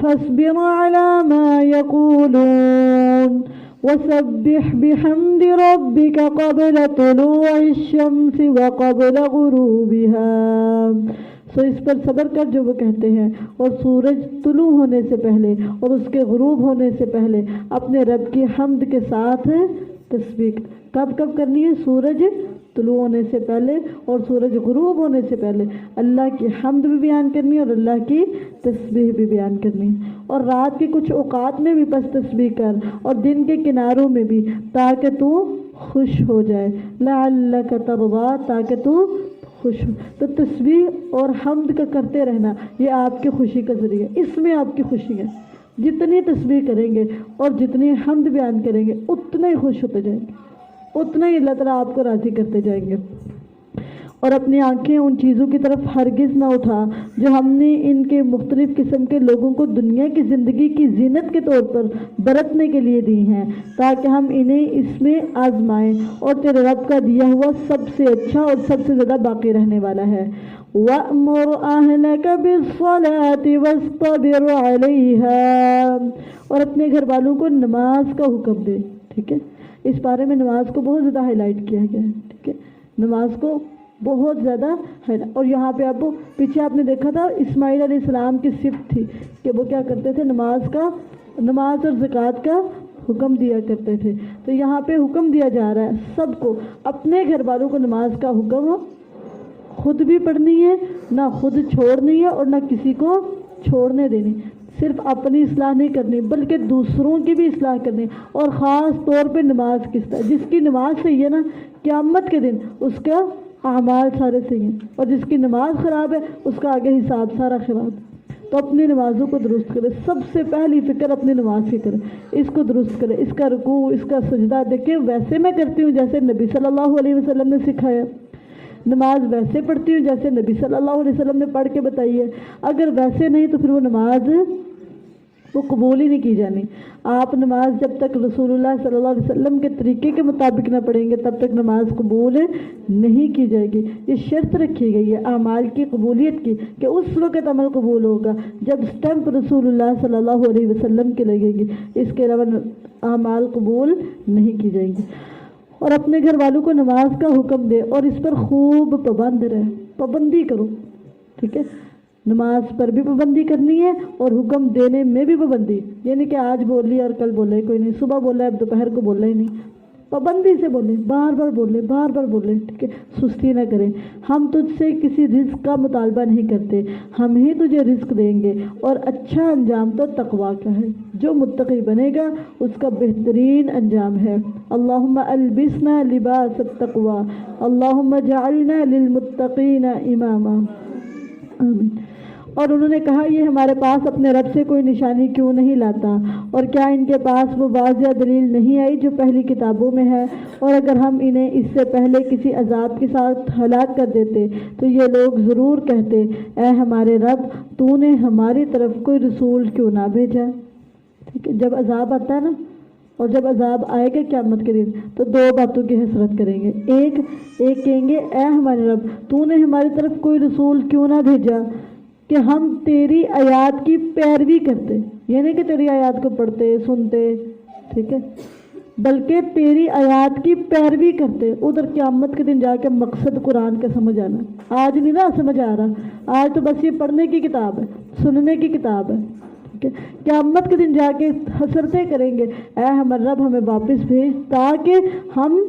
فاصبر على ما يقولون وسبح بحمد ربك قبل طلوع الشمس وقبل غروبها، سو اس پر صبر کر جو وہ کہتے ہیں، اور سورج طلوع ہونے سے پہلے اور اس کے غروب ہونے سے پہلے اپنے رب کی حمد کے ساتھ تسبیح کب کرنی ہے؟ سورج طلوع ہونے سے پہلے اور سورج غروب ہونے سے پہلے اللہ کی حمد بھی بیان کرنی ہے اور اللہ کی تسبیح بھی بیان کرنی ہے، اور رات کے کچھ اوقات میں بھی بس تسبیح کر، اور دن کے کناروں میں بھی، تاکہ تو خوش ہو جائے، لعلک ترضی، تاکہ تو خوش ہوں. تو تسبیح اور حمد کا کرتے رہنا یہ آپ کی خوشی کا ذریعہ ہے. اس میں آپ کی خوشی ہے. جتنی تسبیح کریں گے اور جتنی حمد بیان کریں گے اتنا ہی خوش ہوتے جائیں گے, اتنا ہی اللہ تعالیٰ آپ کو راضی کرتے جائیں گے. اور اپنی آنکھیں ان چیزوں کی طرف ہرگز نہ اٹھا جو ہم نے ان کے مختلف قسم کے لوگوں کو دنیا کی زندگی کی زینت کے طور پر برتنے کے لیے دی ہیں, تاکہ ہم انہیں اس میں آزمائیں, اور تیرے رب کا دیا ہوا سب سے اچھا اور سب سے زیادہ باقی رہنے والا ہے. وَأْمُرْ أَهْلَكَ بِالصَّلَاةِ وَاسْطَبِرْ عَلَيْهَا, اور اپنے گھر والوں کو نماز کا حکم دے. ٹھیک ہے, اس بارے میں نماز کو بہت زیادہ ہائی لائٹ کیا گیا ہے. ٹھیک ہے, نماز کو بہت زیادہ ہے. اور یہاں پہ آپ پیچھے آپ نے دیکھا تھا اسماعیل علیہ السلام کی صفت تھی کہ وہ کیا کرتے تھے, نماز اور زکوٰۃ کا حکم دیا کرتے تھے. تو یہاں پہ حکم دیا جا رہا ہے سب کو, اپنے گھر والوں کو نماز کا حکم خود بھی پڑھنی ہے, نہ خود چھوڑنی ہے اور نہ کسی کو چھوڑنے دینی. صرف اپنی اصلاح نہیں کرنی بلکہ دوسروں کی بھی اصلاح کرنی. اور خاص طور پہ نماز کس طرح, جس کی نماز صحیح ہے نا قیامت کے دن اس کا اعمال سارے صحیح ہیں, اور جس کی نماز خراب ہے اس کا آگے حساب سارا خراب. تو اپنی نمازوں کو درست کرے. سب سے پہلی فکر اپنی نماز کی کرے, اس کو درست کرے. اس کا رکوع, اس کا سجدہ دیکھیں ویسے میں کرتی ہوں جیسے نبی صلی اللہ علیہ وسلم نے سکھایا. نماز ویسے پڑھتی ہوں جیسے نبی صلی اللہ علیہ وسلم نے پڑھ کے بتائی ہے. اگر ویسے نہیں تو پھر وہ نماز وہ قبول ہی نہیں کی جانی. آپ نماز جب تک رسول اللہ صلی اللہ علیہ وسلم کے طریقے کے مطابق نہ پڑھیں گے تب تک نماز قبول نہیں کی جائے گی. یہ شرط رکھی گئی ہے اعمال کی قبولیت کی کہ اس وقت عمل قبول ہوگا جب اسٹمپ رسول اللہ صلی اللہ علیہ وسلم کی لگے گی. اس کے علاوہ اعمال قبول نہیں کی جائیں گی. اور اپنے گھر والوں کو نماز کا حکم دے اور اس پر خوب پابند رہے, پابندی کرو. ٹھیک ہے, نماز پر بھی پابندی کرنی ہے اور حکم دینے میں بھی پابندی. یعنی کہ آج بول لیا اور کل بولے کوئی نہیں, صبح بولا ہے اب دوپہر کو بولا ہی نہیں. پابندی سے بولیں, بار بار بولیں, بار بار بولیں. ٹھیک ہے, سستی نہ کریں. ہم تجھ سے کسی رزق کا مطالبہ نہیں کرتے, ہم ہی تجھے رزق دیں گے, اور اچھا انجام تو تقویٰ کا ہے. جو متقی بنے گا اس کا بہترین انجام ہے. اللہم البسنا لباس التقویٰ, اللہم جعلنا للمتقین اماما. آمین. اور انہوں نے کہا یہ ہمارے پاس اپنے رب سے کوئی نشانی کیوں نہیں لاتا, اور کیا ان کے پاس وہ واضح دلیل نہیں آئی جو پہلی کتابوں میں ہے, اور اگر ہم انہیں اس سے پہلے کسی عذاب کے ساتھ ہلاک کر دیتے تو یہ لوگ ضرور کہتے اے ہمارے رب تو نے ہماری طرف کوئی رسول کیوں نہ بھیجا. ٹھیک ہے, جب عذاب آتا ہے نا, اور جب عذاب آئے گا قیامت کے دن تو دو باتوں کی حسرت کریں گے. ایک کہیں گے اے ہمارے رب تو نے ہماری طرف کوئی رسول کیوں نہ بھیجا کہ ہم تیری آیات کی پیروی کرتے, یعنی کہ تیری آیات کو پڑھتے سنتے. ٹھیک ہے, بلکہ تیری آیات کی پیروی کرتے. ادھر قیامت کے دن جا کے مقصد قرآن کا سمجھ آنا. آج نہیں نا سمجھ آ رہا, آج تو بس یہ پڑھنے کی کتاب ہے, سننے کی کتاب ہے. قیامت کے دن جا کے حسرتیں کریں گے اے ہمارے رب ہمیں واپس بھیج تاکہ ہم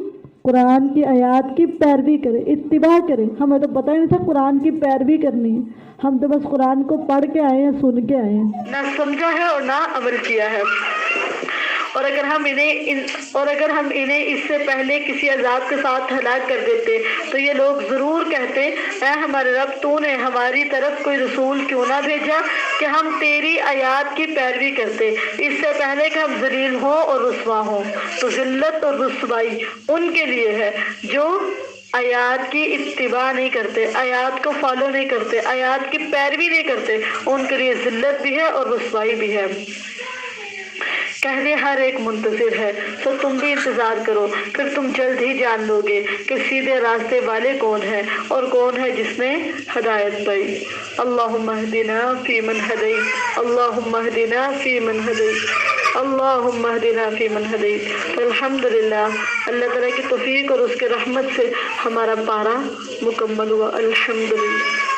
قرآن کی آیات کی پیروی کریں, اتباع کریں. ہمیں تو پتہ ہی نہیں تھا قرآن کی پیروی کرنی ہے, ہم تو بس قرآن کو پڑھ کے آئے ہیں, سن کے آئے ہیں, نہ سمجھا ہے اور نہ عمل کیا ہے. اور اگر ہم انہیں اس سے پہلے کسی عذاب کے ساتھ ہلاک کر دیتے تو یہ لوگ ضرور کہتے اے ہمارے رب تو نے ہماری طرف کوئی رسول کیوں نہ بھیجا کہ ہم تیری آیات کی پیروی کرتے, اس سے پہلے کہ ہم ذلیل ہوں اور رسوا ہوں. تو ذلت اور رسوائی ان کے لیے ہے جو آیات کی اتباع نہیں کرتے, آیات کو فالو نہیں کرتے, آیات کی پیروی نہیں کرتے. ان کے لیے ذلت بھی ہے اور رسوائی بھی ہے. کہنے ہر ایک منتظر ہے, تو تم بھی انتظار کرو, پھر تم جلد ہی جان لو گے کہ سیدھے راستے والے کون ہیں اور کون ہے جس نے ہدایت پائی. اللہم اہدنا فیمن ہدیت, اللہم اہدنا فیمن ہدیت, اللہم اہدنا فیمن ہدیت. الحمدللہ, اللہ تعالیٰ کی توفیق اور اس کے رحمت سے ہمارا پارہ مکمل ہوا. الحمدللہ.